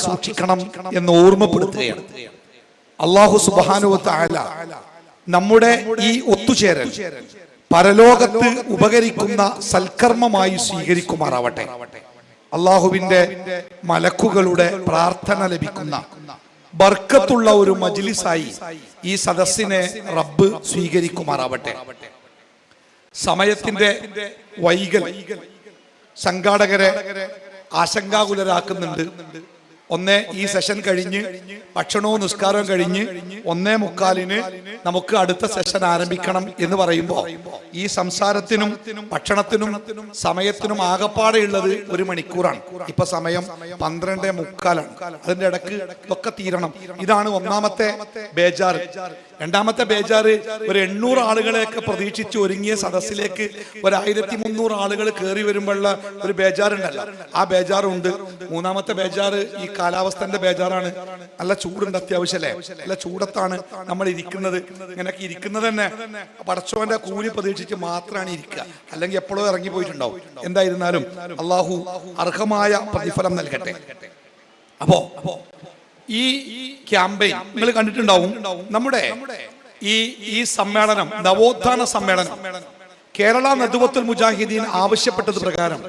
സൂക്ഷിക്കണം എന്ന് ഓർമ്മപ്പെടുത്തുകയാണ്. അല്ലാഹു സുബ്ഹാനഹു വ തആല നമ്മുടെ ഈ ഒത്തുചേരൽ പരലോകത്ത് ഉപകരിക്കുന്ന സൽക്കർമ്മമായി സ്വീകരിക്കുമാറാവട്ടെ. അള്ളാഹുവിന്റെ മലക്കുകളുടെ പ്രാർത്ഥന ലഭിക്കുന്ന ബർക്കത്തുള്ള ഒരു മജ്ലിസായി ഈ സദസ്സിനെ റബ്ബ് സ്വീകരിക്കുമാറാവട്ടെ. സമയത്തിന്റെ വൈകൽ സംഘാടകരെ ആശങ്കാകുലരാക്കുന്നുണ്ട്. ഈ സെഷൻ കഴിഞ്ഞ് ഭക്ഷണവും നിസ്കാരവും കഴിഞ്ഞ് 1:45 നമുക്ക് അടുത്ത സെഷൻ ആരംഭിക്കണം എന്ന് പറയുമ്പോൾ ഈ സംസാരത്തിനും ഭക്ഷണത്തിനും സമയത്തിനും ആകപ്പാടെയുള്ളത് 1 മണിക്കൂറാണ്. ഇപ്പൊ സമയം 12:45. അതിന്റെ ഇടക്ക് ഇതൊക്കെ തീരണം. ഇതാണ് ഒന്നാമത്തെ ബേജാറ്. രണ്ടാമത്തെ ബേജാറ്, ഒരു 800 ആളുകളെയൊക്കെ പ്രതീക്ഷിച്ച് ഒരുങ്ങിയ സദസ്സിലേക്ക് 1300 ആളുകൾ കയറി വരുമ്പോഴുള്ള ഒരു ബേജാറുണ്ടല്ലോ, ആ ബേജാറുണ്ട്. മൂന്നാമത്തെ ബേജാറ് ഈ കാലാവസ്ഥന്റെ ബേജാറാണ്. നല്ല ചൂടുണ്ട്, അത്യാവശ്യമല്ലേ, നല്ല ചൂടത്താണ് നമ്മൾ ഇരിക്കുന്നത്. ഇങ്ങനെയൊക്കെ ഇരിക്കുന്നത് തന്നെ പടച്ചോന്റെ കൂലി പ്രതീക്ഷിച്ച് മാത്രമാണ് ഇരിക്കുക, അല്ലെങ്കിൽ എപ്പോഴോ ഇറങ്ങി പോയിട്ടുണ്ടാവും. എന്തായിരുന്നാലും അള്ളാഹു അർഹമായ പ്രതിഫലം നൽകട്ടെ. അപ്പോ ഈ ക്യാമ്പയിൻ നിങ്ങൾ കണ്ടിട്ടുണ്ടാവും. നമ്മുടെ ഈ സമ്മേളനം, നവോത്ഥാന സമ്മേളനം, കേരള നദ്വത്തുൽ മുജാഹിദീൻ ആവശ്യപ്പെട്ടത് പ്രകാരം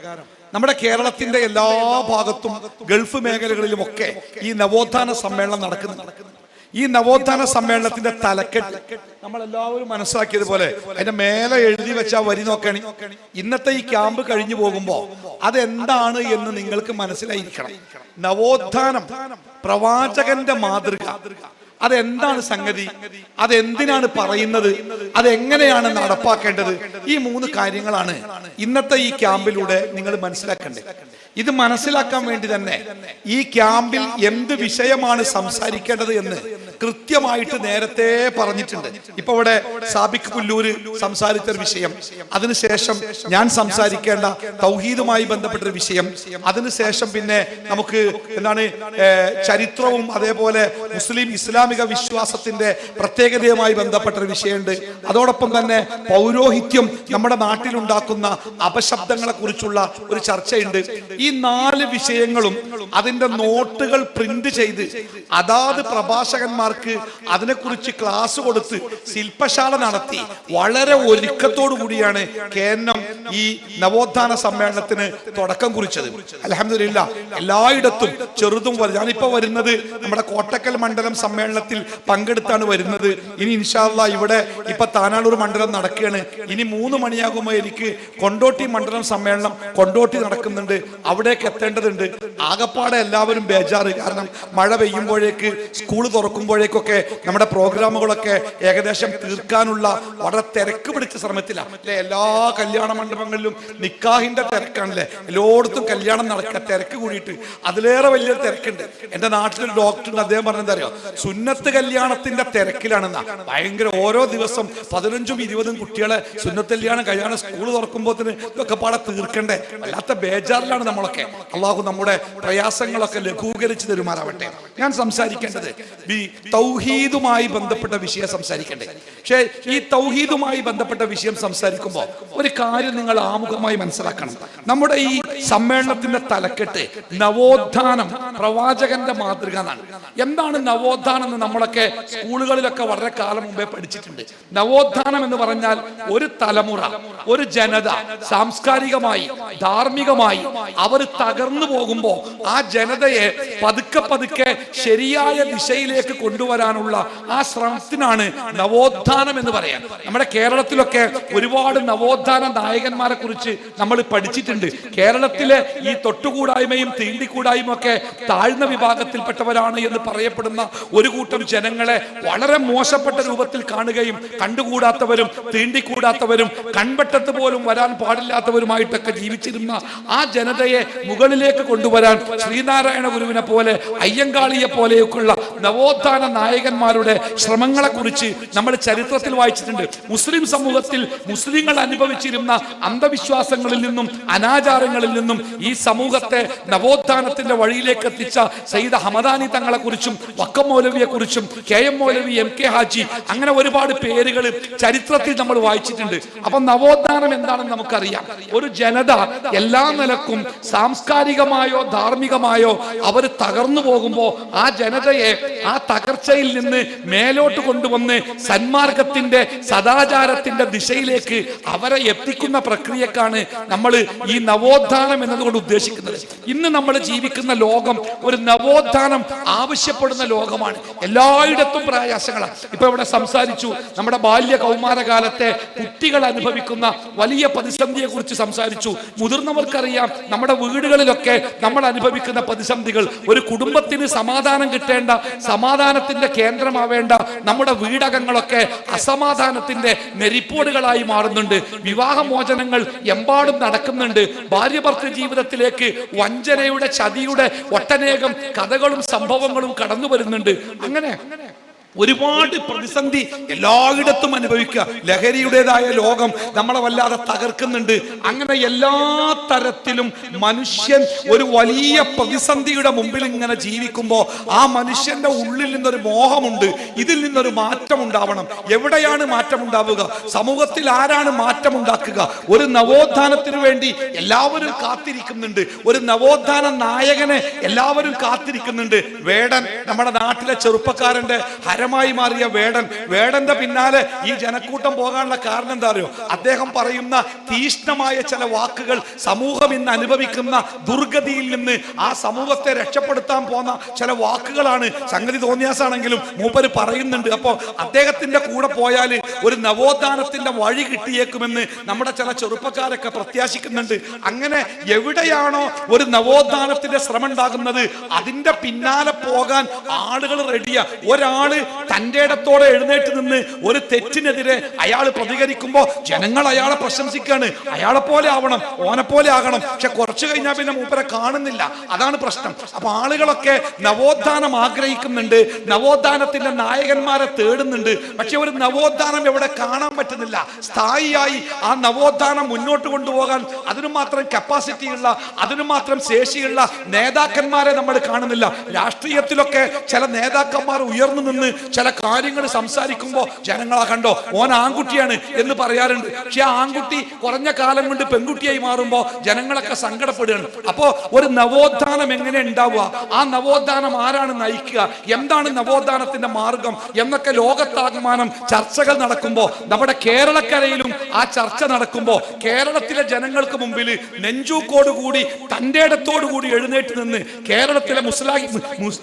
നമ്മുടെ കേരളത്തിന്റെ എല്ലാ ഭാഗത്തും ഗൾഫ് മേഖലകളിലുമൊക്കെ ഈ നവോത്ഥാന സമ്മേളനം നടക്കുന്നുണ്ട്. ഈ നവോത്ഥാന സമ്മേളനത്തിന്റെ തലക്കെട്ട് നമ്മളെല്ലാവരും മനസ്സിലാക്കിയതുപോലെ അതിന്റെ മേലെ എഴുതി വെച്ച വരി നോക്കണി. ഇന്നത്തെ ഈ ക്യാമ്പ് കഴിഞ്ഞു പോകുമ്പോ അതെന്താണ് എന്ന് നിങ്ങൾക്ക് മനസ്സിലായിരിക്കണം. നവോത്ഥാനം, പ്രവാചകന്റെ മാതൃക, അതെന്താണ് സംഗതി, അതെന്തിനാണ് പറയുന്നത്, അതെങ്ങനെയാണ് നടപ്പാക്കേണ്ടത്, ഈ 3 കാര്യങ്ങളാണ് ഇന്നത്തെ ഈ ക്യാമ്പിലൂടെ നിങ്ങൾ മനസ്സിലാക്കേണ്ടത്. ഇത് മനസ്സിലാക്കാൻ വേണ്ടി തന്നെ ഈ ക്യാമ്പിൽ എന്ത് വിഷയമാണ് സംസാരിക്കേണ്ടത് എന്ന് കൃത്യമായിട്ട് നേരത്തെ പറഞ്ഞിട്ടുണ്ട്. ഇപ്പൊ ഇവിടെ സാബിക് പുല്ലൂര് സംസാരിച്ചൊരു വിഷയം, അതിനുശേഷം ഞാൻ സംസാരിക്കേണ്ട തൗഹീദുമായി ബന്ധപ്പെട്ടൊരു വിഷയം, അതിനുശേഷം പിന്നെ നമുക്ക് എന്താണ് ചരിത്രവും അതേപോലെ മുസ്ലിം ഇസ്ലാമിക വിശ്വാസത്തിന്റെ പ്രത്യേകതയുമായി ബന്ധപ്പെട്ടൊരു വിഷയമുണ്ട്. അതോടൊപ്പം തന്നെ പൗരോഹിത്യം നമ്മുടെ നാട്ടിലുണ്ടാക്കുന്ന അപശബ്ദങ്ങളെ കുറിച്ചുള്ള ഒരു ചർച്ചയുണ്ട്. ഈ 4 വിഷയങ്ങളും അതിന്റെ നോട്ടുകൾ പ്രിന്റ് ചെയ്ത് അതാത് പ്രഭാഷകന്മാർക്ക് അതിനെക്കുറിച്ച് ക്ലാസ് കൊടുത്ത് ശില്പശാല നടത്തി വളരെ ഒരുക്കത്തോടു കൂടിയാണ് കേന്ദ്രം ഈ നവോത്ഥാന സമ്മേളനത്തിന് തുടക്കം കുറിച്ചത്. അൽഹംദുലില്ലാഹ് എല്ലായിടത്തും ചെറുതും ഞാനിപ്പോ വരുന്നത് നമ്മുടെ കോട്ടക്കൽ മണ്ഡലം സമ്മേളനത്തിൽ പങ്കെടുത്താണ് വരുന്നത്. ഇനി ഇൻഷാ അല്ലാഹ് ഇവിടെ ഇപ്പൊ താനാളൂർ മണ്ഡലം നടക്കുകയാണ്. ഇനി 3 മണിയാകുമ്പോൾ എനിക്ക് കൊണ്ടോട്ടി മണ്ഡലം സമ്മേളനം കൊണ്ടോട്ടി നടക്കുന്നുണ്ട്, അവിടേക്ക് എത്തേണ്ടതുണ്ട്. ആകപ്പാടെ എല്ലാവരും ബേജാറ്. കാരണം മഴ പെയ്യുമ്പോഴേക്ക്, സ്കൂൾ തുറക്കുമ്പോഴേക്കൊക്കെ നമ്മുടെ പ്രോഗ്രാമുകളൊക്കെ ഏകദേശം തീർക്കാനുള്ള വളരെ തിരക്ക് പിടിച്ച ശ്രമത്തിലാണ് അല്ലെ. എല്ലാ കല്യാണ മണ്ഡപങ്ങളിലും നിക്കാഹിന്റെ തിരക്കാണല്ലേ, എല്ലായിടത്തും കല്യാണം നടക്കുക, തിരക്ക് കൂടിയിട്ട് അതിലേറെ വലിയൊരു തിരക്കുണ്ട്. എന്റെ നാട്ടിലൊരു ഡോക്ടറുണ്ട്, അദ്ദേഹം പറഞ്ഞത് അറിയോ, സുന്നത്ത് കല്യാണത്തിന്റെ തിരക്കിലാണെന്നാ. ഭയങ്കര ഓരോ ദിവസം 15ഉം 20ഉം കുട്ടികളെ സുന്നത്ത് കല്യാണം സ്കൂൾ തുറക്കുമ്പോത്തിന് ഇതൊക്കെ പാടെ തീർക്കണ്ടേ, വല്ലാത്ത ബേജാറിലാണ് നമ്മളൊക്കെ. അള്ളാഹു നമ്മുടെ പ്രയാസങ്ങളൊക്കെ ലഘൂകരിച്ച് തരുമാറാവട്ടെ. ഞാൻ സംസാരിക്കേണ്ടത് ഈ തൗഹീദുമായി ബന്ധപ്പെട്ട വിഷയം സംസാരിക്കണ്ടേ. പക്ഷേ ഈ തൗഹീദുമായി ബന്ധപ്പെട്ട വിഷയം സംസാരിക്കുമ്പോൾ ഒരു കാര്യം നിങ്ങൾ ആമുഖമായി മനസ്സിലാക്കണം. നമ്മുടെ ഈ സമ്മേളനത്തിന്റെ തലക്കെട്ട് നവോത്ഥാനം, പ്രവാചകന്റെ മാതൃക എന്നാണ്. എന്താണ് നവോത്ഥാനം എന്ന് നമ്മളൊക്കെ സ്കൂളുകളിലൊക്കെ വളരെ കാലം മുമ്പേ പഠിച്ചിട്ടുണ്ട്. നവോത്ഥാനം എന്ന് പറഞ്ഞാൽ ഒരു തലമുറ, ഒരു ജനത സാംസ്കാരികമായി ധാർമ്മികമായി അവർ തകർന്നു പോകുമ്പോ ആ ജനതയെ പതുക്കെ പതുക്കെ ശരിയായ ദിശയിലേക്ക് കൊണ്ടുവരാനുള്ള ആ ശ്രമത്തിനാണ് നവോത്ഥാനം എന്ന് പറയാൻ. നമ്മുടെ കേരളത്തിലൊക്കെ ഒരുപാട് നവോത്ഥാന നായകന്മാരെ കുറിച്ച് നമ്മൾ പഠിച്ചിട്ടുണ്ട്. കേരളത്തിലെ ഈ തൊട്ടുകൂടായ്മയും തീണ്ടിക്കൂടായ്മയും ഒക്കെ താഴ്ന്ന വിഭാഗത്തിൽപ്പെട്ടവരാണ് എന്ന് പറയപ്പെടുന്ന ഒരു കൂട്ടം ജനങ്ങളെ വളരെ മോശപ്പെട്ട രൂപത്തിൽ കാണുകയും കണ്ടുകൂടാത്തവരും തീണ്ടിക്കൂടാത്തവരും കൺവെട്ടത്ത് പോലും വരാൻ പാടില്ലാത്തവരുമായിട്ടൊക്കെ ജീവിച്ചിരുന്ന ആ ജനതയെ മുകളിലേക്ക് കൊണ്ടുവരാൻ ശ്രീനാരായണ ഗുരുവിനെ പോലെ, അയ്യങ്കാളിയെ പോലെയൊക്കെയുള്ള നവോത്ഥാന നായകന്മാരുടെ ശ്രമങ്ങളെ കുറിച്ച് നമ്മൾ ചരിത്രത്തിൽ വായിച്ചിട്ടുണ്ട്. മുസ്ലിം സമൂഹത്തിൽ മുസ്ലിങ്ങൾ അനുഭവിച്ചിരുന്ന അന്ധവിശ്വാസങ്ങളിൽ നിന്നും അനാചാരങ്ങളിൽ നിന്നും ഈ സമൂഹത്തെ നവോത്ഥാനത്തിന്റെ വഴിയിലേക്ക് എത്തിച്ച സയ്യിദ് ഹമദാനി തങ്ങളെ കുറിച്ചും വക്കം മൗലവിയെ കുറിച്ചും KM മൗലവി, MK ഹാജി, അങ്ങനെ ഒരുപാട് പേരുകൾ ചരിത്രത്തിൽ നമ്മൾ വായിച്ചിട്ടുണ്ട്. അപ്പൊ നവോത്ഥാനം എന്താണെന്ന് നമുക്കറിയാം. ഒരു ജനത എല്ലാ നിലക്കും സാംസ്കാരികമായോ ധാർമ്മികമായോ അവർ തകർന്നു പോകുമ്പോൾ ആ ജനതയെ ആ തകർച്ചയിൽ നിന്ന് മേലോട്ട് കൊണ്ടുവന്ന് സന്മാർഗത്തിന്റെ സദാചാരത്തിന്റെ ദിശയിലേക്ക് അവരെ എത്തിക്കുന്ന പ്രക്രിയക്കാണ് നമ്മൾ ഈ നവോത്ഥാനം എന്നതുകൊണ്ട് ഉദ്ദേശിക്കുന്നത്. ഇന്ന് നമ്മൾ ജീവിക്കുന്ന ലോകം ഒരു നവോത്ഥാനം ആവശ്യപ്പെടുന്ന ലോകമാണ്. എല്ലായിടത്തും പ്രയാസങ്ങളാണ്. ഇപ്പൊ ഇവിടെ സംസാരിച്ചു, നമ്മുടെ ബാല്യ കൗമാരകാലത്തെ കുട്ടികൾ അനുഭവിക്കുന്ന വലിയ പ്രതിസന്ധിയെ കുറിച്ച് സംസാരിച്ചു. മുതിർന്നവർക്കറിയാം നമ്മുടെ വീടുകളിലൊക്കെ നമ്മൾ അനുഭവിക്കുന്ന പ്രതിസന്ധികൾ. ഒരു കുടുംബത്തിന് സമാധാനം കിട്ടേണ്ട, സമാധാനത്തിന്റെ കേന്ദ്രമാവേണ്ട നമ്മുടെ വീടകങ്ങളൊക്കെ അസമാധാനത്തിന്റെ നെരിപ്പോടുകളായി മാറുന്നുണ്ട്. വിവാഹമോചനങ്ങൾ എമ്പാടും നടക്കുന്നുണ്ട്. ഭാര്യ ഭർത്തൃ ജീവിതത്തിലേക്ക് വഞ്ചനയുടെ, ചതിയുടെ ഒട്ടനേകം കഥകളും സംഭവങ്ങളും കടന്നു വരുന്നുണ്ട്. അങ്ങനെ ഒരുപാട് പ്രതിസന്ധി എല്ലായിടത്തും അനുഭവിക്കുക. ലഹരിയുടേതായ ലോകം നമ്മളെ വല്ലാതെ തകർക്കുന്നുണ്ട്. അങ്ങനെ എല്ലാ തരത്തിലും മനുഷ്യൻ ഒരു വലിയ പ്രതിസന്ധിയുടെ മുമ്പിൽ ഇങ്ങനെ ജീവിക്കുമ്പോൾ ആ മനുഷ്യന്റെ ഉള്ളിൽ നിന്നൊരു മോഹമുണ്ട്, ഇതിൽ നിന്നൊരു മാറ്റം ഉണ്ടാവണം. എവിടെയാണ് മാറ്റം ഉണ്ടാവുക? സമൂഹത്തിൽ ആരാണ് മാറ്റം ഉണ്ടാക്കുക? ഒരു നവോത്ഥാനത്തിന് വേണ്ടി എല്ലാവരും കാത്തിരിക്കുന്നുണ്ട്. ഒരു നവോത്ഥാന നായകനെ എല്ലാവരും കാത്തിരിക്കുന്നുണ്ട്. വേടൻ, നമ്മുടെ നാട്ടിലെ ചെറുപ്പക്കാരന്റെ ഹരമായി മാറിയ വേടന്റെ പിന്നാലെ ഈ ജനക്കൂട്ടം പോകാനുള്ള കാരണം എന്താ അറിയോ? അദ്ദേഹം പറയുന്ന തീഷ്ണമായ ചില വാക്കുകൾ സമൂഹം ഇന്ന് അനുഭവിക്കുന്ന ദുർഗതിയിൽ നിന്ന് ആ സമൂഹത്തെ രക്ഷപ്പെടുത്താൻ പോകുന്ന ചില വാക്കുകളാണ്. സംഗതി തോന്നിയാസാണെങ്കിലും മൂപ്പര് പറയുന്നുണ്ട്. അപ്പോ അദ്ദേഹത്തിന്റെ കൂടെ പോയാൽ ഒരു നവോത്ഥാനത്തിന്റെ വഴി കിട്ടിയേക്കുമെന്ന് നമ്മുടെ ചില ചെറുപ്പക്കാരൊക്കെ പ്രത്യാശിക്കുന്നുണ്ട്. അങ്ങനെ എവിടെയാണോ ഒരു നവോത്ഥാനത്തിന്റെ ശ്രമം ഉണ്ടാകുന്നത് അതിന്റെ പിന്നാലെ പോകാൻ ആളുകൾ റെഡിയാ. ഒരാള് തന്റെ ഇടത്തോടെ എഴുന്നേറ്റ് നിന്ന് ഒരു തെറ്റിനെതിരെ അയാൾ പ്രതികരിക്കുമ്പോൾ ജനങ്ങൾ അയാളെ പ്രശംസിക്കാണ്. അയാളെ പോലെ ആവണം, ഓനെ പോലെ ആകണം. പക്ഷെ കുറച്ചു കഴിഞ്ഞാൽ പിന്നെ മൂപ്പരെ കാണുന്നില്ല. അതാണ് പ്രശ്നം. അപ്പൊ ആളുകളൊക്കെ നവോത്ഥാനം ആഗ്രഹിക്കുന്നുണ്ട്, നവോത്ഥാനത്തിന്റെ നായകന്മാരെ തേടുന്നുണ്ട്. പക്ഷെ ഒരു നവോത്ഥാനം എവിടെ കാണാൻ പറ്റുന്നില്ല. സ്ഥായിയായി ആ നവോത്ഥാനം മുന്നോട്ട് കൊണ്ടുപോകാൻ അതിനു മാത്രം കപ്പാസിറ്റി ഉള്ള, അതിനു മാത്രം ശേഷിയുള്ള നേതാക്കന്മാരെ നമ്മൾ കാണുന്നില്ല. രാഷ്ട്രീയത്തിലൊക്കെ ചില നേതാക്കന്മാർ ഉയർന്നു നിന്ന് ചില കാര്യങ്ങൾ സംസാരിക്കുമ്പോൾ ജനങ്ങളെ കണ്ടോ, ഓൻ ആൺകുട്ടിയാണ് എന്ന് പറയാറുണ്ട്. പക്ഷെ ആ ആൺകുട്ടി കുറഞ്ഞ കാലം കൊണ്ട് പെൺകുട്ടിയായി മാറുമ്പോൾ ജനങ്ങളൊക്കെ സങ്കടപ്പെടുകയാണ്. അപ്പോ ഒരു നവോത്ഥാനം എങ്ങനെ ഉണ്ടാവുക? ആ നവോത്ഥാനം ആരാണ് നയിക്കുക? എന്താണ് നവോത്ഥാനത്തിന്റെ മാർഗം എന്നൊക്കെ ലോകത്താകമാനം ചർച്ചകൾ നടക്കുമ്പോൾ, നമ്മുടെ കേരളക്കരയിലും ആ ചർച്ച നടക്കുമ്പോൾ കേരളത്തിലെ ജനങ്ങൾക്ക് മുമ്പിൽ നെഞ്ചൂക്കോടുകൂടി തന്റെ ഇടത്തോടുകൂടി എഴുന്നേറ്റ് നിന്ന് കേരളത്തിലെ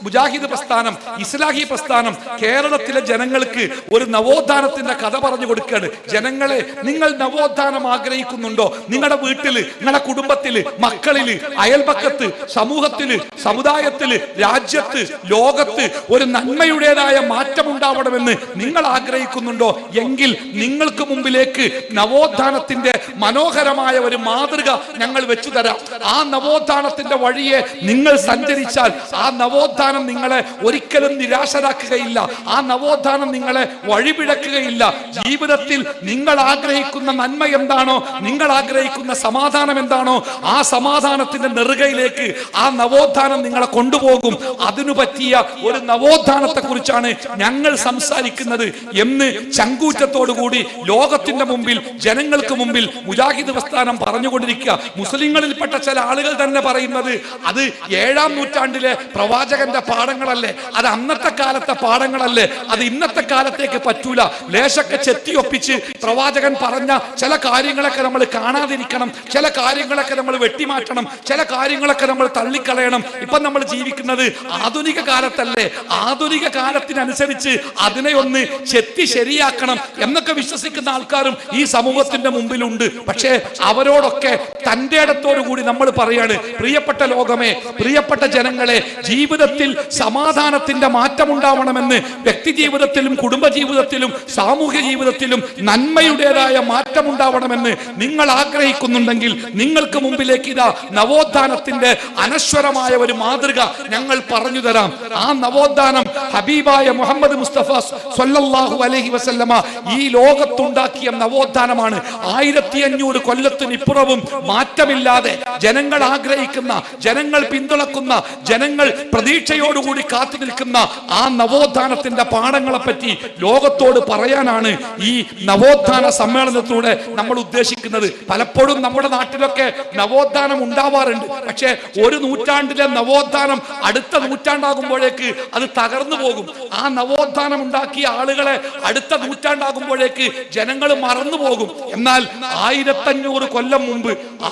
മുജാഹിദ് പ്രസ്ഥാനം, ഇസ്ലാഹി പ്രസ്ഥാനം കേരളത്തിലെ ജനങ്ങൾക്ക് ഒരു നവോത്ഥാനത്തിന്റെ കഥ പറഞ്ഞു കൊടുക്കുകയാണ്. ജനങ്ങളെ, നിങ്ങൾ നവോത്ഥാനം ആഗ്രഹിക്കുന്നുണ്ടോ? നിങ്ങളുടെ വീട്ടില്, നിങ്ങളുടെ കുടുംബത്തില്, മക്കളില്, അയൽപക്കത്ത്, സമൂഹത്തില്, സമുദായത്തില്, രാജ്യത്ത്, ലോകത്ത് ഒരു നന്മയുടേതായ മാറ്റം ഉണ്ടാവണമെന്ന് നിങ്ങൾ ആഗ്രഹിക്കുന്നുണ്ടോ? എങ്കിൽ നിങ്ങൾക്ക് മുമ്പിലേക്ക് നവോത്ഥാനത്തിന്റെ മനോഹരമായ ഒരു മാതൃക ഞങ്ങൾ വെച്ചു തരാം. ആ നവോത്ഥാനത്തിന്റെ വഴിയെ നിങ്ങൾ സഞ്ചരിച്ചാൽ ആ നവോത്ഥാനം നിങ്ങളെ ഒരിക്കലും നിരാശരാക്കുകയില്ല. ആ നവോത്ഥാനം നിങ്ങളെ വഴിപിഴക്കുകയില്ല. ജീവിതത്തിൽ നിങ്ങൾ ആഗ്രഹിക്കുന്ന നന്മ എന്താണോ, നിങ്ങൾ ആഗ്രഹിക്കുന്ന സമാധാനം എന്താണോ, ആ സമാധാനത്തിന്റെ നെറുകയിലേക്ക് ആ നവോത്ഥാനം നിങ്ങളെ കൊണ്ടുപോകും. അതിനു പറ്റിയ ഒരു നവോത്ഥാനത്തെ കുറിച്ചാണ് ഞങ്ങൾ സംസാരിക്കുന്നത് എന്ന് ചങ്കൂറ്റത്തോടുകൂടി ലോകത്തിന്റെ മുമ്പിൽ, ജനങ്ങൾക്ക് മുമ്പിൽ മുജാഹിദ് പ്രസ്ഥാനം പറഞ്ഞുകൊണ്ടിരിക്കുക. മുസ്ലിങ്ങളിൽപ്പെട്ട ചില ആളുകൾ തന്നെ പറയുന്നത് അത് 7-ാം നൂറ്റാണ്ടിലെ പ്രവാചകന്റെ പാഠങ്ങളല്ലേ, അത് അന്നത്തെ കാലത്തെ പാഠങ്ങളല്ലേ, അത് ഇന്നത്തെ കാലത്തേക്ക് പറ്റൂല. ലേശൊക്കെ ചെത്തിയൊപ്പിച്ച് പ്രവാചകൻ പറഞ്ഞ ചില കാര്യങ്ങളൊക്കെ നമ്മൾ കാണാതിരിക്കണം, ചില കാര്യങ്ങളൊക്കെ നമ്മൾ വെട്ടിമാറ്റണം, ചില കാര്യങ്ങളൊക്കെ നമ്മൾ തള്ളിക്കളയണം. ഇപ്പൊ നമ്മൾ ജീവിക്കുന്നത് ആധുനിക കാലത്തല്ലേ, ആധുനിക കാലത്തിനനുസരിച്ച് അതിനെ ഒന്ന് ചെത്തി ശരിയാക്കണം എന്നൊക്കെ വിശ്വസിക്കുന്ന ആൾക്കാരും ഈ സമൂഹത്തിന്റെ മുമ്പിലുണ്ട്. പക്ഷേ അവരോടൊക്കെ തന്റെ ഇടത്തോടു കൂടി നമ്മൾ പറയാണ്, പ്രിയപ്പെട്ട ലോകമേ, പ്രിയപ്പെട്ട ജനങ്ങളെ, ജീവിതത്തിൽ സമാധാനത്തിന്റെ മാറ്റമുണ്ടാവണമെന്ന് വ്യക്തി ജീവിതത്തിലും കുടുംബ ജീവിതത്തിലും സാമൂഹ്യ ജീവിതത്തിലും നന്മയുടേതായ മാറ്റമുണ്ടാവണമെന്ന് നിങ്ങൾ ആഗ്രഹിക്കുന്നുണ്ടെങ്കിൽ നിങ്ങൾക്ക് മുമ്പിലേക്ക് ഇതാ നവോത്ഥാനത്തിന്റെ അനശ്വരമായ ഒരു മാതൃക ഞങ്ങൾ പറഞ്ഞു തരാം. ആ നവോത്ഥാനം ഹബീബായ മുഹമ്മദ് മുസ്തഫ സ്വല്ലല്ലാഹു അലൈഹി വസല്ലമ ഈ ലോകത്തുണ്ടാക്കിയ നവോത്ഥാനമാണ്. 1500 കൊല്ലത്തിനിപ്പുറവും മാറ്റമില്ലാതെ ജനങ്ങൾ ആഗ്രഹിക്കുന്ന, ജനങ്ങൾ പിന്തുണക്കുന്ന, ജനങ്ങൾ പ്രതീക്ഷയോടുകൂടി കാത്തു നിൽക്കുന്ന ആ നവോത്ഥാനത്തിന്റെ പാഠങ്ങളെ പറ്റി ലോകത്തോട് പറയാനാണ് ഈ നവോത്ഥാന സമ്മേളനത്തിലൂടെ നമ്മൾ ഉദ്ദേശിക്കുന്നത്. പലപ്പോഴും നമ്മുടെ നാട്ടിലൊക്കെ നവോത്ഥാനം ഉണ്ടാവാറുണ്ട്. പക്ഷേ ഒരു നൂറ്റാണ്ടിലെ നവോത്ഥാനം അടുത്ത നൂറ്റാണ്ടാകുമ്പോഴേക്ക് അത് തകർന്നു പോകും. ആ നവോത്ഥാനം ഉണ്ടാക്കിയ ആളുകളെ അടുത്ത നൂറ്റാണ്ടാകുമ്പോഴേക്ക് ജനങ്ങൾ മറന്നു പോകും. എന്നാൽ 1500 കൊല്ലം മുമ്പ്,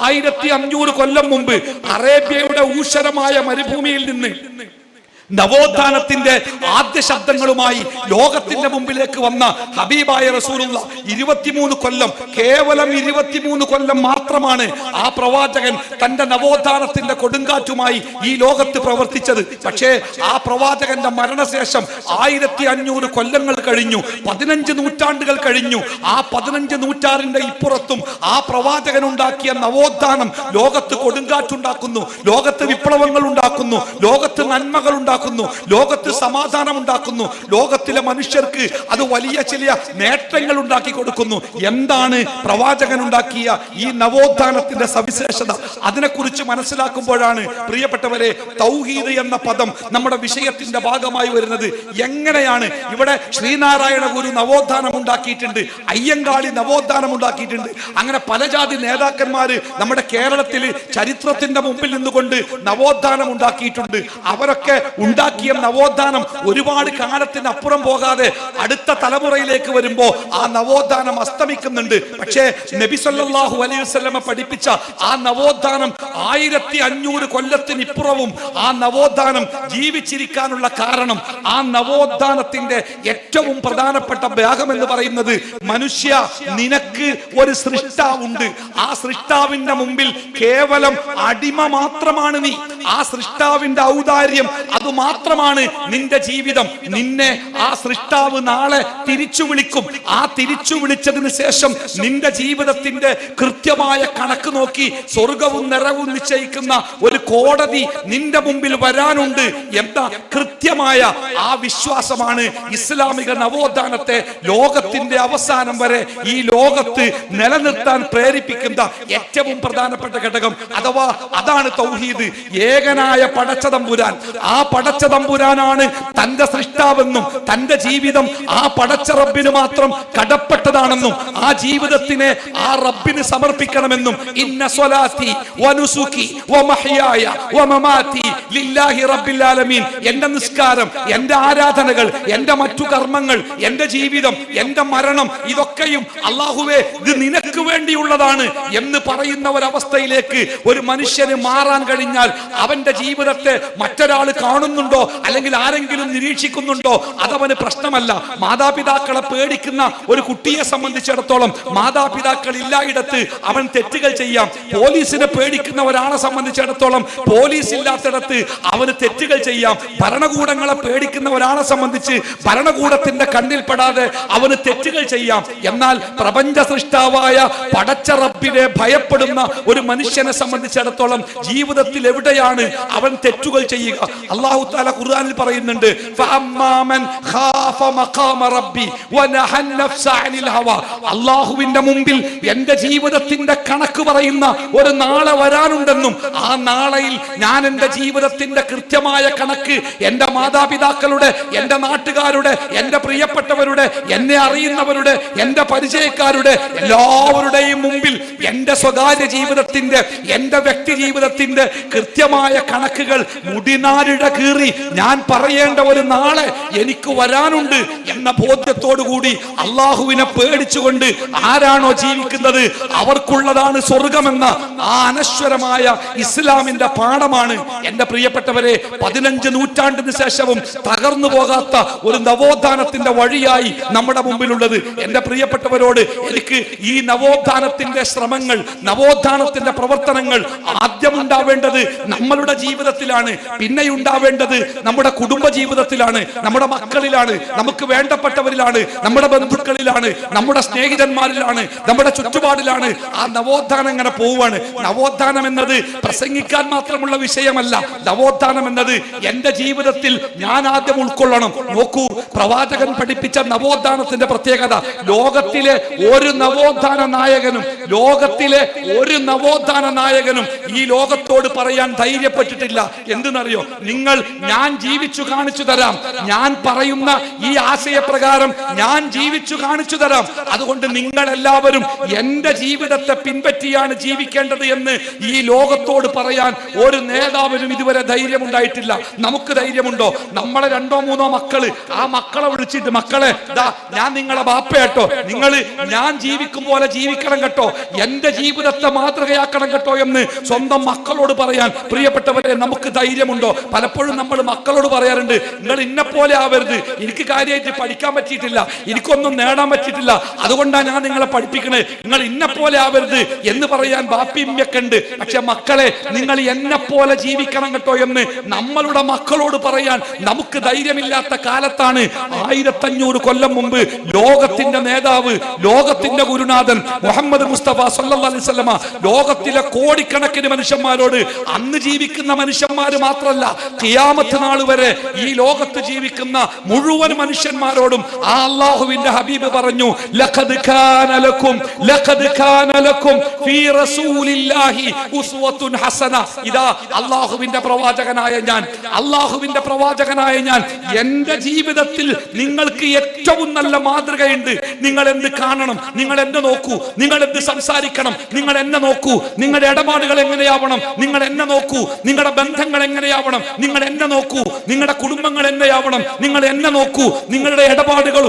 1500 കൊല്ലം മുമ്പ് അറേബ്യയുടെ ഊഷരമായ മരുഭൂമിയിൽ നിന്ന് നവോത്ഥാനത്തിന്റെ ആദ്യ ശബ്ദങ്ങളുമായി ലോകത്തിന്റെ മുമ്പിലേക്ക് വന്ന ഹബീബായ റസൂലുള്ള 23 കൊല്ലം, കേവലം 23 കൊല്ലം മാത്രമാണ് ആ പ്രവാചകൻ തന്റെ നവോത്ഥാനത്തിന്റെ കൊടുങ്കാറ്റുമായി ഈ ലോകത്ത് പ്രവർത്തിച്ചത്. പക്ഷേ ആ പ്രവാചകന്റെ മരണശേഷം 1500 കൊല്ലങ്ങൾ കഴിഞ്ഞു, 15 നൂറ്റാണ്ടുകൾ കഴിഞ്ഞു. ആ 15 നൂറ്റാണ്ടിന്റെ ഇപ്പുറത്തും ആ പ്രവാചകൻ ഉണ്ടാക്കിയ നവോത്ഥാനം ലോകത്ത് കൊടുങ്കാറ്റുണ്ടാക്കുന്നു, ലോകത്ത് വിപ്ലവങ്ങൾ ഉണ്ടാക്കുന്നു, ലോകത്ത് നന്മകൾ ഉണ്ടാക്കുന്നു, ലോകത്ത് സമാധാനം ഉണ്ടാക്കുന്നു, ലോകത്തിലെ മനുഷ്യർക്ക് അത് വലിയ ചില നേട്ടങ്ങൾ ഉണ്ടാക്കി കൊടുക്കുന്നു. എന്താണ് പ്രവാചകൻ ഉണ്ടാക്കിയ ഈ നവോത്ഥാനത്തിന്റെ സവിശേഷത? അതിനെക്കുറിച്ച് മനസ്സിലാക്കുമ്പോഴാണ് പ്രിയപ്പെട്ടവരെ തൗഹീദ് എന്ന പദം നമ്മുടെ വിഷയത്തിന്റെ ഭാഗമായി വരുന്നത്. എങ്ങനെയാണ് ഇവിടെ ശ്രീനാരായണ ഗുരു നവോത്ഥാനം ഉണ്ടാക്കിയിട്ടുണ്ട്, അയ്യങ്കാളി നവോത്ഥാനം ഉണ്ടാക്കിയിട്ടുണ്ട്, അങ്ങനെ പല ജാതി നേതാക്കന്മാര് നമ്മുടെ കേരളത്തിൽ ചരിത്രത്തിന്റെ മുമ്പിൽ നിന്നുകൊണ്ട് നവോത്ഥാനം ഉണ്ടാക്കിയിട്ടുണ്ട്. അവരൊക്കെ ഉണ്ടാക്കിയ നവോത്ഥാനം ഒരുപാട് കാലത്തിനപ്പുറം പോകാതെ അടുത്ത തലമുറയിലേക്ക് വരുമ്പോ ആ നവോത്ഥാനം അസ്തമിക്കുന്നുണ്ട്. പക്ഷേ നബി സല്ലല്ലാഹു അലൈഹി വസല്ലമ പഠിപ്പിച്ച ആ നവോത്ഥാനം 1500 കൊല്ലത്തിനിപ്പുറവും ആ നവോത്ഥാനം ജീവിച്ചിരിക്കാനുള്ള കാരണം, ആ നവോത്ഥാനത്തിന്റെ ഏറ്റവും പ്രധാനപ്പെട്ട ഭാഗം എന്ന് പറയുന്നത്, മനുഷ്യ നിനക്ക് ഒരു സൃഷ്ടാവുണ്ട്. ആ സൃഷ്ടാവിന്റെ മുമ്പിൽ കേവലം അടിമ മാത്രമാണ് നീ. ആ സൃഷ്ടാവിന്റെ ഔദാര്യം അത് മാത്രമാണ് നിന്റെ ജീവിതം. നിന്നെ ആ സൃഷ്ടാവ് നാളെ തിരിച്ചു വിളിക്കും. ആ തിരിച്ചു വിളിച്ചതിന് ശേഷം നിന്റെ ജീവിതത്തിന്റെ കൃത്യമായ കണക്ക് നോക്കി സ്വർഗവും നിറവും നിശ്ചയിക്കുന്ന ഒരു കോടതി നിന്റെ മുമ്പിൽ വരാനുണ്ട് എന്ന കൃത്യമായ ആ വിശ്വാസമാണ് ഇസ്ലാമിക നവോത്ഥാനത്തെ ലോകത്തിന്റെ അവസാനം വരെ ഈ ലോകത്ത് നിലനിർത്താൻ പ്രേരിപ്പിക്കുന്ന ഏറ്റവും പ്രധാനപ്പെട്ട ഘടകം. അഥവാ അതാണ് തൗഹീദ്. ഏകനായ പടച്ചതമ്പുരാൻ, ആ പടച്ചതമ്പുരാനാണ് തന്റെ സൃഷ്ടാവെന്നും തന്റെ ജീവിതം ആ പടച്ച റബ്ബിന് മാത്രം കടപ്പെട്ടതാണെന്നും ആ ജീവിതത്തിനെ ആ റബ്ബിന് സമർപ്പിക്കണമെന്നും, ഇന്ന സ്വലാത്തി വനുസുകി വമഹ്യായ വമമാതി ലില്ലാഹി റബ്ബിൽ ആലമീൻ, എന്റെ നിസ്കാരം, എന്റെ ആരാധനകൾ, എന്റെ മറ്റു കർമ്മങ്ങൾ, എന്റെ ജീവിതം, എന്റെ മരണം, ഇതൊക്കെയും അല്ലാഹുവേ ഇത് നിനക്ക് വേണ്ടിയുള്ളതാണ് എന്ന് പറയുന്ന ഒരവസ്ഥയിലേക്ക് ഒരു മനുഷ്യന് മാറാൻ കഴിഞ്ഞാൽ അവന്റെ ജീവിതത്തെ മറ്റൊരാൾ കാണുന്നുണ്ടോ അല്ലെങ്കിൽ ആരെങ്കിലും നിരീക്ഷിക്കുന്നുണ്ടോ അതവന് പ്രശ്നമല്ല. മാതാപിതാക്കളെ പേടിക്കുന്ന ഒരു കുട്ടിയെ സംബന്ധിച്ചിടത്തോളം മാതാപിതാക്കൾ ഇല്ലായിടത്ത് അവൻ തെറ്റുകൾ ചെയ്യാം. പോലീസിനെ പേടിക്കുന്ന ഒരാളെ സംബന്ധിച്ചിടത്തോളം പോലീസ് ഇല്ലാത്തിടത്ത് അവന് തെറ്റുകൾ ചെയ്യാം. ഭരണകൂടങ്ങളെ പേടിക്കുന്ന ഒരാളെ സംബന്ധിച്ച് ഭരണകൂടത്തിന്റെ കണ്ണിൽപ്പെടാതെ അവന് തെറ്റുകൾ ചെയ്യാം. എന്നാൽ പ്രപഞ്ച സൃഷ്ടാവായ പടച്ച റബ്ബിനെ ഭയപ്പെടുന്ന ഒരു മനുഷ്യനെ സംബന്ധിച്ചിടത്തോളം ജീവിതത്തിൽ എവിടെയാണ് അവൻ തെറ്റുകൾ ചെയ്യുക? അല്ലാഹു തആല ഖുർആനിൽ പറയുന്നുണ്ട്, ഫഅമ്മാമൻ ഖാഫ മഖാമ റബ്ബി വനഹൻ നഫ്സ അനിൽ ഹവാ. അല്ലാഹുവിന്റെ മുമ്പിൽ എന്റെ ജീവിതത്തിന്റെ കണക്ക് പറയുന്ന ഒരു നാളെ വരാനുണ്ടെന്നും ആ നാളെയിൽ ഞാൻ എന്റെ ജീവിതത്തിന്റെ കൃത്യമായ കണക്ക് എന്റെ മാതാപിതാക്കളുടെ, എന്റെ നാട്ടുകാരുടെ, എന്റെ പ്രിയപ്പെട്ടവരുടെ, എന്നെ അറിയുന്നവരുടെ, എന്റെ പരിചയക്കാരുടെ എല്ലാവരുടെയും മുമ്പിൽ എന്റെ സ്വകാര്യ ജീവിതത്തിന്റെ, എന്റെ വ്യക്തി ജീവിതത്തിന്റെ കൃത്യമായ കണക്കുകൾ മുടിനാരിഴ കീറി ഞാൻ പറയേണ്ട ഒരു നാളെ എനിക്ക് വരാനുണ്ട് എന്ന ബോധ്യത്തോടുകൂടി അള്ളാഹുവിനെ പേടിച്ചുകൊണ്ട് ആരാണോ ജീവിക്കുന്നത് അവർക്കുള്ളതാണ് സ്വർഗമെന്ന ആ അനശ്വരമായ ഇസ്ലാമിന്റെ പാഠമാണ് എന്റെ പ്രിയപ്പെട്ടവരെ 15 നൂറ്റാണ്ടിന് ശേഷവും തകർന്നു പോകാത്ത ഒരു നവോത്ഥാനത്തിന്റെ വഴിയായി നമ്മുടെ മുമ്പിലുള്ളത്. എന്റെ പ്രിയപ്പെട്ടവരോട് എനിക്ക് ഈ നവോത്ഥാനത്തിന്റെ ശ്രമങ്ങൾ, നവോത്ഥാനത്തിന്റെ പ്രവർത്തനങ്ങൾ ആദ്യം ഉണ്ടാവേണ്ടത് നമ്മളുടെ ജീവിതത്തിലാണ്, പിന്നെ ഉണ്ടാവേണ്ടത് നമ്മുടെ കുടുംബ ജീവിതത്തിലാണ്, നമ്മുടെ മക്കളിലാണ്, നമുക്ക് വേണ്ടപ്പെട്ടവരിലാണ്, നമ്മുടെ ബന്ധുക്കളിലാണ്, നമ്മുടെ സ്നേഹിതന്മാരിലാണ്, നമ്മുടെ ചുറ്റുപാടിലാണ്. ആ നവോത്ഥാനം ഇങ്ങനെ പോവുകയാണ്. നവോത്ഥാനം എന്നത് പ്രസംഗിക്കാൻ മാത്രമുള്ള വിഷയമല്ല. നവോത്ഥാനം എന്നത് എന്റെ ജീവിതത്തിൽ ഞാൻ ആദ്യം ഉൾക്കൊള്ളണം. നോക്കൂ, പ്രവാചകൻ പഠിപ്പിച്ച നവോത്ഥാനത്തിന്റെ പ്രത്യേകത, ലോകത്തിലെ ഒരു നവോത്ഥാന നായകനും ഈ ലോകത്തോട് പറയാൻ ധൈര്യപ്പെട്ടിട്ടില്ല. എന്തെന്നറിയോ? നിങ്ങൾ, ഞാൻ ജീവിച്ചു കാണിച്ചു തരാം, ഞാൻ പറയുന്ന ഈ ആശയപ്രകാരം ഞാൻ ജീവിച്ചു കാണിച്ചു തരാം, അതുകൊണ്ട് നിങ്ങൾ എല്ലാവരും എന്റെ ജീവിതത്തെ പിൻപറ്റിയാണ് ജീവിക്കേണ്ടത് എന്ന് ഈ ലോകത്തോട് പറയാൻ ഒരു നേതാവിനും ഇതുവരെ ധൈര്യമുണ്ടായിട്ടില്ല. നമുക്ക് ധൈര്യമുണ്ടോ? നമ്മളെ 2-3 മക്കള്, ആ മക്കളെ വിളിച്ചിട്ട്, മക്കളെ ദാ ഞാൻ നിങ്ങളെ ബാപ്പയാട്ടോ, നിങ്ങൾ ഞാൻ ജീവിക്കും പോലെ ജീവിക്കണം കേട്ടോ, എന്റെ ജീവിതത്തെ മാതൃകയാക്കണം കേട്ടോ എന്ന് സ്വന്തം മക്കളോട് പറയാൻ പ്രിയപ്പെട്ടവരെ നമുക്ക് ധൈര്യമുണ്ടോ? പലപ്പോഴും നമ്മൾ മക്കളോട് പറയാറുണ്ട്, നിങ്ങൾ ഇന്നെ പോലെ ആവരുത്, എനിക്ക് കാര്യമായിട്ട് പഠിക്കാൻ പറ്റിയിട്ടില്ല, എനിക്കൊന്നും നേടാൻ പറ്റിയിട്ടില്ല, അതുകൊണ്ടാണ് ഞാൻ നിങ്ങളെ പഠിപ്പിക്കണേ, നിങ്ങൾ ഇന്നെ പോലെ ആവരുത് എന്ന് പറയാൻ ബാപ്പിമ്മയൊക്കെ ഉണ്ട്. പക്ഷെ മക്കളെ, നിങ്ങൾ എന്നെ പോലെ ജീവിക്കണം കേട്ടോ എന്ന് നമ്മളുടെ മക്കളോട് പറയാൻ നമുക്ക് ധൈര്യമില്ലാത്ത കാലത്താണ് 1500 കൊല്ലം മുമ്പ് ലോകത്തിന്റെ നേതാവ്, ലോകത്തിന്റെ ഗുരുനാഥൻ മുഹമ്മദ് മുസ്തഫ സല്ലല്ലാഹു അലൈഹി വസല്ലമ ലോകത്തിലെ കോടിക്കണക്കിന് മനുഷ്യന്മാരോട്, അന്ന് ജീവിക്കുന്ന മനുഷ്യന്മാര് മാത്രമല്ല, ഖിയാമത്ത് നാൾ വരെ ഈ ലോകത്ത് ജീവിക്കുന്ന മുഴുവൻ മനുഷ്യന്മാരോടും ആ അല്ലാഹുവിന്റെ ഹബീബ് പറഞ്ഞു, ലഖദ് കാന ലക്കും ഫീ റസൂലില്ലാഹി ഉസ്വത്തുൻ ഹസന. ഇതാ അല്ലാഹുവിന്റെ പ്രവാചകനായ ഞാൻ എന്റെ ജീവിതത്തിൽ നിങ്ങൾക്ക് ഏറ്റവും നല്ല മാതൃകയുണ്ട്. നിങ്ങൾ എന്ത് കാണണം? നിങ്ങൾ എന്നെ നോക്കൂ. നിങ്ങൾ എന്ത് സംസാരിക്കണം? നിങ്ങൾ എന്നെ നോക്കൂ. നിങ്ങളുടെ ഇടപാടുകൾ എങ്ങനെയാവണം? നിങ്ങൾ എന്നെ നോക്കൂ. നിങ്ങളുടെ ബന്ധങ്ങൾ എങ്ങനെയാവണം? നിങ്ങൾ എന്നെ നോക്കൂ. നിങ്ങളുടെ കുടുംബങ്ങൾ എങ്ങനെയാവണം? നിങ്ങൾ എന്നെ നോക്കൂ. നിങ്ങളുടെ ഇടപാടുകൾ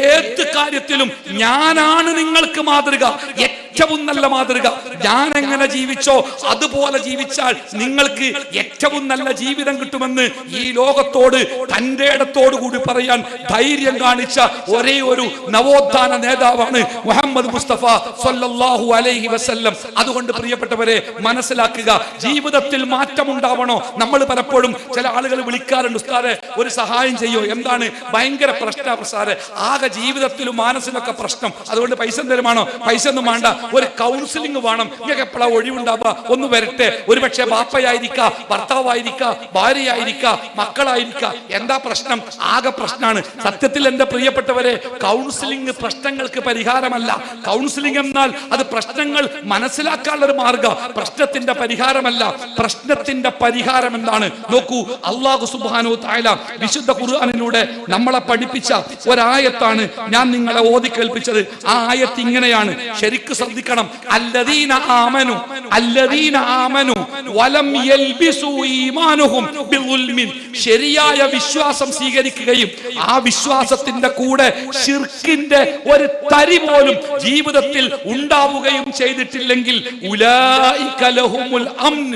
ഏത് കാര്യത്തിലും ഞാനാണ് നിങ്ങൾക്ക് മാതൃക, ഏറ്റവും നല്ല മാതൃക. ഞാൻ എങ്ങനെ ജീവിച്ചോ അതുപോലെ ജീവിച്ചാൽ നിങ്ങൾക്ക് ഏറ്റവും നല്ല ജീവിതം കിട്ടുമെന്ന് ഈ ലോകത്തോട് തന്റെ ഇടത്തോടു കൂടി പറയാൻ ധൈര്യം കാണിച്ച ഒരേ ഒരു നവോത്ഥാന നേതാവാണ് മുഹമ്മദ് മുസ്തഫ സല്ലല്ലാഹു അലൈഹി വസല്ലം. അതുകൊണ്ട് പ്രിയപ്പെട്ടവരെ മനസ്സിലാക്കുക, ജീവിതത്തിൽ മാറ്റം ഉണ്ടാവണോ? നമ്മൾ പലപ്പോഴും ചില ആളുകൾ വിളിക്കാറുണ്ട്, ഉസ്താദേ ഒരു സഹായം ചെയ്യോ? എന്താണ്? ഭയങ്കര പ്രശ്നം സാറേ, ആകെ ജീവിതത്തിലും മനസ്സിലൊക്കെ പ്രശ്നം, അതുകൊണ്ട് പൈസ തരുമാണോ? പൈസ ഒന്നും വേണ്ട, ഒരു കൗൺസിലിംഗ് വേണം, നിങ്ങൾക്ക് എപ്പോഴാണ് ഒഴിവുണ്ടാവുക? ഒന്ന് വരട്ടെ. ഒരുപക്ഷെ ബാപ്പയായിരിക്കാം, ഭർത്താവായിരിക്കാം, ഭാര്യയായിരിക്കാം, മക്കളായിരിക്കാം. എന്താ പ്രശ്നം? ആകെ പ്രശ്നമാണ്. സത്യത്തിൽ എന്റെ പ്രിയപ്പെട്ടവരെ, കൗൺസിലിംഗ് പ്രശ്നങ്ങൾക്ക് പരിഹാരമല്ല. കൗൺസിലിംഗ് എന്നാൽ അത് പ്രശ്നങ്ങൾ മനസ്സിലാക്കാനുള്ള ഒരു മാർഗം, പ്രശ്നത്തിന്റെ പരിഹാരമല്ല. പ്രശ്നത്തിന്റെ പരിഹാരം എന്താണ്? നോക്കൂ, അല്ലാഹു സുബ്ഹാനഹു തആല വിശുദ്ധ ഖുർആനിലൂടെ നമ്മളെ പഠിപ്പിച്ച ഒരായത്താണ് ഞാൻ നിങ്ങളെ ഓതി കേൾപ്പിച്ചത്. ആ ആയത്ത് ഇങ്ങനെയാണ്, ശരിക്കും ശ്രദ്ധിക്കണം. അല്ലദീന ആമനു വലം യൽബിസു ഈമാനുഹും ബിളുൽമിൻ. ശരിയായ വിശ്വാസം സ്വീകരിക്കുകയും ആ വിശ്വാസത്തിന്റെ കൂടെ ശിർക്കിന്റെ ഒരു തരി പോലും ജീവിതത്തിൽ ഉണ്ടാവുകയും ചെയ്തിട്ടില്ലെങ്കിൽ ഉലൈക ലഹുമുൽ അംൻ,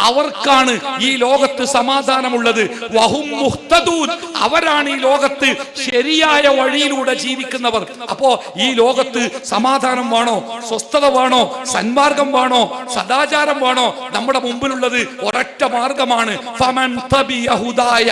അവർക്കാണ് ഈ ലോകത്ത് സമാധാനമുള്ളത്. വഹും മുഹ്തദൂൻ, അവരാണ് ഈ ലോകത്ത് ശരിയായ വഴിയിലൂടെ ജീവിക്കുന്നവർ. അപ്പോ ഈ ലോകത്ത് സമാധാനം വേണോ? സ്വസ്ഥത വേണോ? സന്മാർഗം വേണോ? സദാചാരം വേണോ? നമ്മുടെ മുമ്പിലുള്ളത് ഒരൊറ്റ മാർഗമാണ്. ഫമൻ തബിയ ഹുദായ,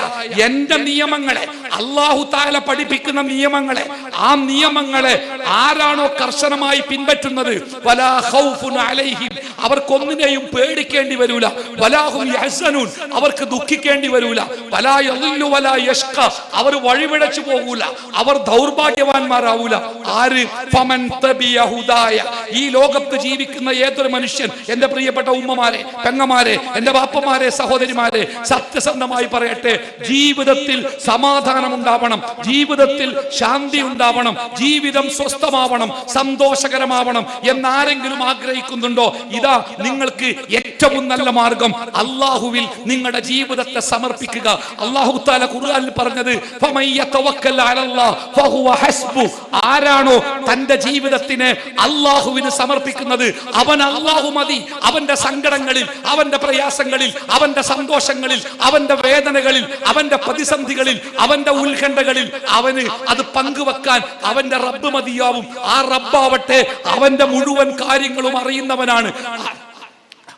എന്റെ നിയമങ്ങളെ, അല്ലാഹു തആല പഠിപ്പിക്കുന്ന നിയമങ്ങളെ, ആ നിയമങ്ങളെ ആരാണോ കർശനമായി പിൻപറ്റുന്നത്, വലാ ഖൗഫുൻ അലൈഹിം, അവർക്കൊന്നിനെയും പേടിക്കേണ്ടി വരൂല, വലാഹും യഹ്സനൂൻ, അവർക്ക് ദുഃഖിക്കേണ്ടി വരൂല, വലാ യളില്ലു വലാ യഷ്ഖ, അവർ വഴിപിഴച്ചു പോകൂല, അവർ ദൗർഭാഗ്യവാന്മാരാവൂല. ആര്? ഫമൻ തബിയ ഹുദായ. ഈ ലോകത്ത് ജീവിക്കുന്ന ഏതൊരു മനുഷ്യൻ, എന്റെ പ്രിയപ്പെട്ട ഉമ്മമാരെ, പെങ്ങമാരെ, എന്റെ ബാപ്പമാരെ, സഹോദരിമാരെ, സത്യസന്ധമായി പറയട്ടെ, ജീവിതത്തിൽ സമാധാനം ഉണ്ടാവണം, ജീവിതത്തിൽ ശാന്തി ഉണ്ടാവണം, ജീവിതം സ്വസ്ഥമാവണം, സന്തോഷകരമാവണം എന്നാരെങ്കിലും ആഗ്രഹിക്കുന്നുണ്ടോ? ഇതാ നിങ്ങൾക്ക് ഏറ്റവും നല്ല മാർഗം, അല്ലാഹുവിൽ നിങ്ങളുടെ ജീവിതത്തെ സമർപ്പിക്കുക. അല്ലാഹു തആല ഖുർആനിൽ പറഞ്ഞത്, ഫമയ്യതവക്കൽ അലല്ലാഹ് ഫഹുവ ഹസ്ബു, ആരാണോ തന്റെ ജീവിതത്തിനെ അല്ലാഹുവിന് സമർപ്പിക്കുന്നത് അവൻ അല്ലാഹു മതി. അവന്റെ സങ്കടങ്ങളിൽ, അവന്റെ പ്രയാസങ്ങളിൽ, അവന്റെ സന്തോഷങ്ങളിൽ, അവന്റെ വേദനകളിൽ, അവന്റെ പ്രതിസന്ധികളിൽ, അവന്റെ ഉത്കണ്ഠകളിൽ അവന് അത് പങ്കുവെക്കാൻ അവന്റെ റബ്ബ് മതി. മതിയാവും. ആ റബ്ബാവട്ടെ അവന്റെ മുഴുവൻ കാര്യങ്ങളും അറിയുന്നവനാണ്.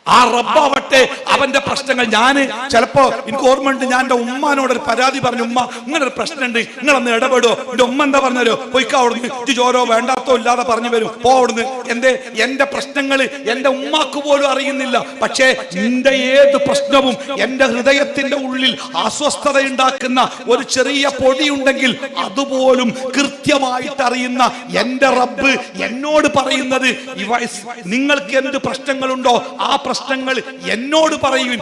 ആ റബ്ബാവട്ടെ അവന്റെ പ്രശ്നങ്ങൾ. ഞാൻ ചിലപ്പോ എനിക്ക് ഓർമ്മയുണ്ട്, ഞാൻ എന്റെ ഉമ്മാനോടൊരു പരാതി പറഞ്ഞു, ഉമ്മ ഇങ്ങനെ ഒരു പ്രശ്നമുണ്ട്, നിങ്ങളൊന്ന് ഇടപെടുമോ? എന്റെ ഉമ്മ എന്താ പറഞ്ഞല്ലോ, പൊയ്ക്കാ അവിടുന്ന്, ഇത് ചോരോ വേണ്ടാത്തോ ഇല്ലാതെ പറഞ്ഞു വരും, പോ അവിടുന്ന്. എന്റെ പ്രശ്നങ്ങൾ എന്റെ ഉമ്മാക്ക് പോലും അറിയുന്നില്ല. പക്ഷേ നിന്റെ ഏത് പ്രശ്നവും എന്റെ ഹൃദയത്തിന്റെ ഉള്ളിൽ അസ്വസ്ഥത ഉണ്ടാക്കുന്ന ഒരു ചെറിയ പൊടിയുണ്ടെങ്കിൽ അതുപോലും കൃത്യമായിട്ട് അറിയുന്ന എന്റെ റബ്ബ് എന്നോട് പറയുന്നത്, നിങ്ങൾക്ക് എന്ത് പ്രശ്നങ്ങളുണ്ടോ ആ പ്രശ്നങ്ങൾ എന്നോട് പറയുവിൻ.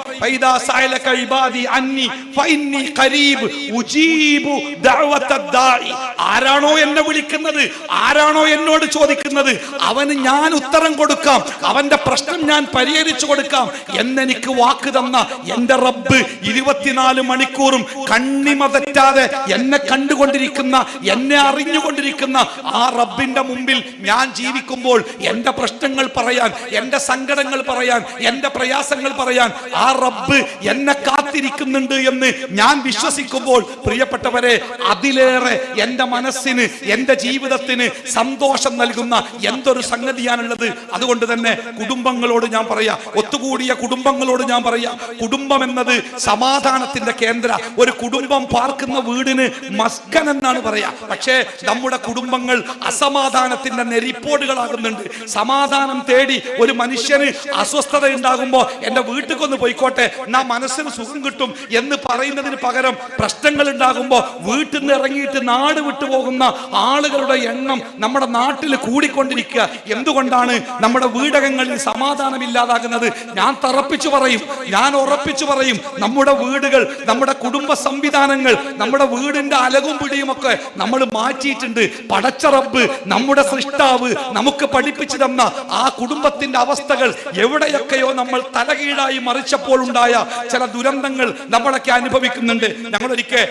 ആരാണോ എന്നെ വിളിക്കുന്നത്, ആരാണോ എന്നോട് ചോദിക്കുന്നത്, അവന് ഞാൻ ഉത്തരം കൊടുക്കാം, അവന്റെ പ്രശ്നം ഞാൻ പരിഹരിച്ചു കൊടുക്കാം എന്നെനിക്ക് വാക്ക് തന്ന എന്റെ റബ്ബ് 24 മണിക്കൂറും കണ്ണിമ തെറ്റാതെ എന്നെ കണ്ടുകൊണ്ടിരിക്കുന്ന, എന്നെ അറിഞ്ഞുകൊണ്ടിരിക്കുന്ന ആ റബ്ബിന്റെ മുമ്പിൽ ഞാൻ ജീവിക്കുമ്പോൾ എന്റെ പ്രശ്നങ്ങൾ പറയാൻ, എന്റെ സങ്കടങ്ങൾ പറയാൻ, എന്റെ പ്രയാസങ്ങൾ പറയാൻ ആ റബ്ബ് എന്നെ കാത്തിരിക്കുന്നുണ്ട് എന്ന് ഞാൻ വിശ്വസിക്കുമ്പോൾ, പ്രിയപ്പെട്ടവരെ, അതിലേറെ എന്റെ മനസ്സിന്, എന്റെ ജീവിതത്തിന് സന്തോഷം നൽകുന്ന എന്തൊരു സംഗതിയാണുള്ളത്. അതുകൊണ്ട് തന്നെ കുടുംബങ്ങളോട് ഞാൻ പറയാം, ഒത്തുകൂടിയ കുടുംബങ്ങളോട് ഞാൻ പറയാം, കുടുംബം എന്നത് സമാധാനത്തിന്റെ കേന്ദ്ര. ഒരു കുടുംബം പാർക്കുന്ന വീടിന് മസ്കൻ എന്നാണ് പറയാ. പക്ഷേ നമ്മുടെ കുടുംബങ്ങൾ അസമാധാനത്തിന്റെ നെരിപ്പോടുകളാകുന്നുണ്ട്. സമാധാനം തേടി ഒരു മനുഷ്യന് അസ്വസ്ഥത ഉണ്ടാകുമ്പോ എന്റെ വീട്ടിൽ പോയിക്കോട്ടെ, എന്നാ മനസ്സിന് സുഖം കിട്ടും എന്ന് പറയുന്നതിന് പകരം പ്രശ്നങ്ങൾ ഉണ്ടാകുമ്പോ വീട്ടിൽ നിന്ന് ഇറങ്ങിയിട്ട് നാട് വിട്ടു പോകുന്ന ആളുകളുടെ എണ്ണം നമ്മുടെ നാട്ടിൽ കൂടിക്കൊണ്ടിരിക്കുക. എന്തുകൊണ്ടാണ് നമ്മുടെ വീടകങ്ങളിൽ സമാധാനമില്ലാതാകുന്നത്? ഞാൻ തറപ്പിച്ചു പറയും, ഞാൻ ഉറപ്പിച്ചു പറയും, നമ്മുടെ വീടുകൾ, നമ്മുടെ കുടുംബ സംവിധാനങ്ങൾ, നമ്മുടെ വീടിന്റെ അലകും പിടിയുമൊക്കെ നമ്മൾ മാറ്റിയിട്ടുണ്ട്. പടച്ച റബ്ബ്, നമ്മുടെ സൃഷ്ടാവ് നമുക്ക് പഠിപ്പിച്ചു തന്ന ആ കുടുംബത്തിന്റെ അവസ്ഥകൾ എവിടെയൊക്കെയോ നമ്മൾ തലകീഴായി മറിച്ചപ്പോൾ ഉണ്ടായ ചില ദുരന്തങ്ങൾ നമ്മളൊക്കെ അനുഭവിക്കുന്നുണ്ട്. ഞങ്ങളൊരിക്കൽ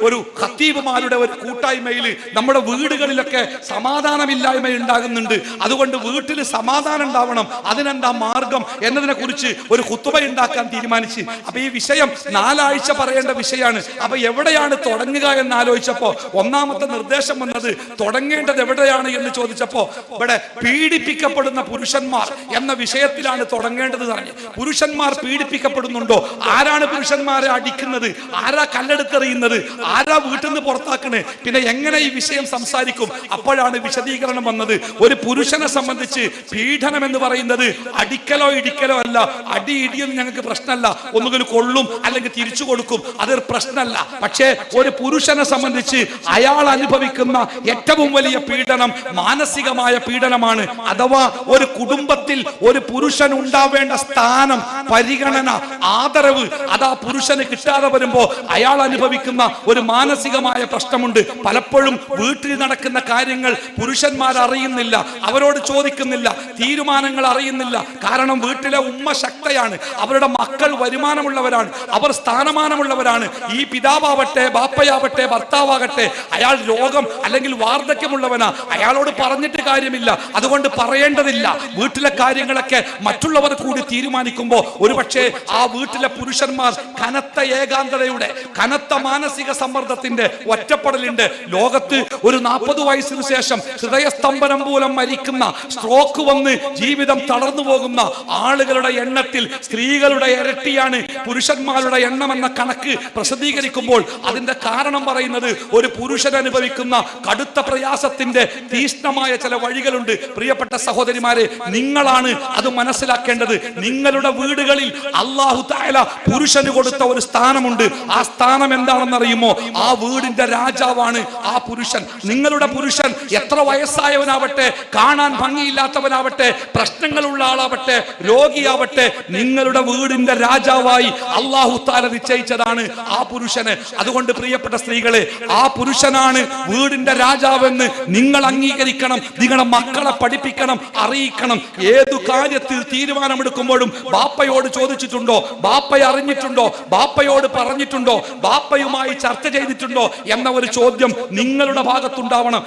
ഒരു ഖത്തീബുമാരുടെ ഒരു കൂട്ടായ്മയിൽ നമ്മുടെ വീടുകളിലൊക്കെ സമാധാനമില്ലായ്മ ഉണ്ടാകുന്നുണ്ട്. അതുകൊണ്ട് വീട്ടിൽ സമാധാനം ഉണ്ടാവണം, അതിനെന്താ മാർഗം എന്നതിനെ കുറിച്ച് ഒരു ഖുത്ബ ഉണ്ടാക്കാൻ തീരുമാനിച്ചു. അപ്പൊ ഈ വിഷയം 4 ആഴ്ച പറയേണ്ട വിഷയമാണ്. അപ്പൊ എവിടെയാണ് തുടങ്ങുക എന്ന് ആലോചിച്ചപ്പോ ഒന്നാമത്തെ നിർദ്ദേശം വന്നത്, തുടങ്ങേണ്ടത് എവിടെയാണ് എന്ന് ചോദിച്ചപ്പോ ഇവിടെ പീഡിപ്പിക്കപ്പെടുന്ന പുരുഷന്മാർ എന്ന വിഷയത്തിലാണ് തുടങ്ങേണ്ടത് പറഞ്ഞു. പുരുഷന്മാർ പീഡിപ്പിക്കപ്പെടുന്നുണ്ടോ? ആരാണ് പുരുഷന്മാരെ അടിക്കുന്നത്? ആരാ കല്ലെടുത്തെറിയുന്നത്? ആരാ വീട്ടിൽ നിന്ന് പുറത്താക്കണേ? പിന്നെ എങ്ങനെ ഈ വിഷയം സംസാരിക്കും? അപ്പോഴാണ് വിശദീകരണം വന്നത്. ഒരു പുരുഷനെ സംബന്ധിച്ച് പീഡനം എന്ന് പറയുന്നത് അടിക്കലോ ഇടിക്കലോ അല്ല. അടി ഇടിയൊന്നും ഞങ്ങൾക്ക് പ്രശ്നമല്ല, ഒന്നുകിൽ കൊള്ളും അല്ലെങ്കിൽ തിരിച്ചു കൊടുക്കും, അതൊരു പ്രശ്നമല്ല. പക്ഷേ ഒരു പുരുഷനെ സംബന്ധിച്ച് അയാൾ അനുഭവിക്കുന്ന ഏറ്റവും വലിയ പീഡനം മാനസികമായ പീഡനമാണ്. അഥവാ ഒരു കുടുംബത്തിൽ ഒരു പുരുഷൻ ഉണ്ടാവേണ്ട സ്ഥാനം, പരിഗണന, ആദരവ് അതാ പുരുഷന് കിട്ടാതെ വരുമ്പോ അയാൾ അനുഭവിക്കുന്ന ഒരു മാനസികമായ പ്രശ്നമുണ്ട്. പലപ്പോഴും വീട്ടിൽ നടക്കുന്ന കാര്യങ്ങൾ പുരുഷന്മാർ അറിയുന്നില്ല, അവരോട് ചോദിക്കുന്നില്ല, തീരുമാനങ്ങൾ അറിയുന്നില്ല. കാരണം വീട്ടിലെ ഉമ്മ ശക്തയാണ്, അവരുടെ മക്കൾ വരുമാനമുള്ളവരാണ്, അവർ സ്ഥാനമാനമുള്ളവരാണ്. ഈ പിതാവാവട്ടെ, ബാപ്പയാവട്ടെ, ഭർത്താവാകട്ടെ, അയാൾ രോഗം അല്ലെങ്കിൽ വാർദ്ധക്യമുള്ളവനാ, അയാളോട് പറഞ്ഞിട്ട് കാര്യമില്ല, അതുകൊണ്ട് പറയേണ്ടതില്ല. വീട്ടിലെ കാര്യങ്ങളൊക്കെ മറ്റുള്ളവർ കൂടി തീരുമാനിക്കുമ്പോൾ ഒരുപക്ഷെ ആ വീട്ടിലെ പുരുഷന്മാർ കനത്ത ഏകാന്തതയുടെ, കനത്ത മാനസിക സമ്മർദ്ദത്തിന്റെ, ഒറ്റപ്പെടലിന്റെ ലോകത്ത് ഒരു 40 വയസ്സിന് ശേഷം ഹൃദയസ്തംഭനം മൂലം മരിക്കുന്ന, സ്ട്രോക്ക് വന്ന് ജീവിതം തളർന്നു പോകുന്ന ആളുകളുടെ എണ്ണത്തിൽ സ്ത്രീകളുടെ ഇരട്ടിയാണ് പുരുഷന്മാരുടെ എണ്ണം എന്ന കണക്ക് പ്രസിദ്ധീകരിക്കുമ്പോൾ അതിന്റെ കാരണം പറയുന്നത് ഒരു പുരുഷൻ അനുഭവിക്കുന്ന കടുത്ത പ്രയാസത്തിന്റെ തീഷ്ണമായ ചില വഴികളുണ്ട്. പ്രിയപ്പെട്ട സഹോദരിമാരെ, നിങ്ങളാണ് അത് മനസ്സിലാക്കേണ്ടത്. നിങ്ങളുടെ വീടുകളിൽ അല്ലാഹു തആല പുരുഷന് കൊടുത്ത ഒരു സ്ഥാനമുണ്ട്. ആ സ്ഥാനം എന്താണെന്ന് അറിയുമോ? ആ വീടിന്റെ രാജാവാണ് ആ പുരുഷൻ. നിങ്ങളുടെ പുരുഷൻ എത്ര വയസ്സായവനാവട്ടെ, കാണാൻ ഭംഗിയില്ലാത്തവനാവട്ടെ, പ്രശ്നങ്ങളുള്ള ആളാവട്ടെ, രോഗിയാവട്ടെ, നിങ്ങളുടെ വീടിന്റെ രാജാവായി അല്ലാഹു തആല നിശ്ചയിച്ചതാണ് ആ പുരുഷന്. അതുകൊണ്ട് പ്രിയപ്പെട്ട സ്ത്രീകളെ, ആ പുരുഷനാണ് വീടിന്റെ രാജാവെന്ന് നിങ്ങൾ അംഗീകരിക്കണം. നിങ്ങളുടെ മക്കളെ പഠിപ്പിക്കണം, അറിയിക്കണം. ഏതു കാര്യത്തിൽ തീരുമാനമെടുക്കുമ്പോഴും ബാപ്പയോട് ചോദിച്ചിട്ടുണ്ടോ? ബാപ്പയെ അറിഞ്ഞിട്ടുണ്ടോ? ബാപ്പയോട് പറഞ്ഞിട്ടുണ്ടോ? ബാപ്പയുമായി ചർച്ച ചെയ്തിട്ടുണ്ടോ എന്ന ഒരു ചോദ്യം നിങ്ങളുടെ ഭാഗത്തുണ്ടാവണം.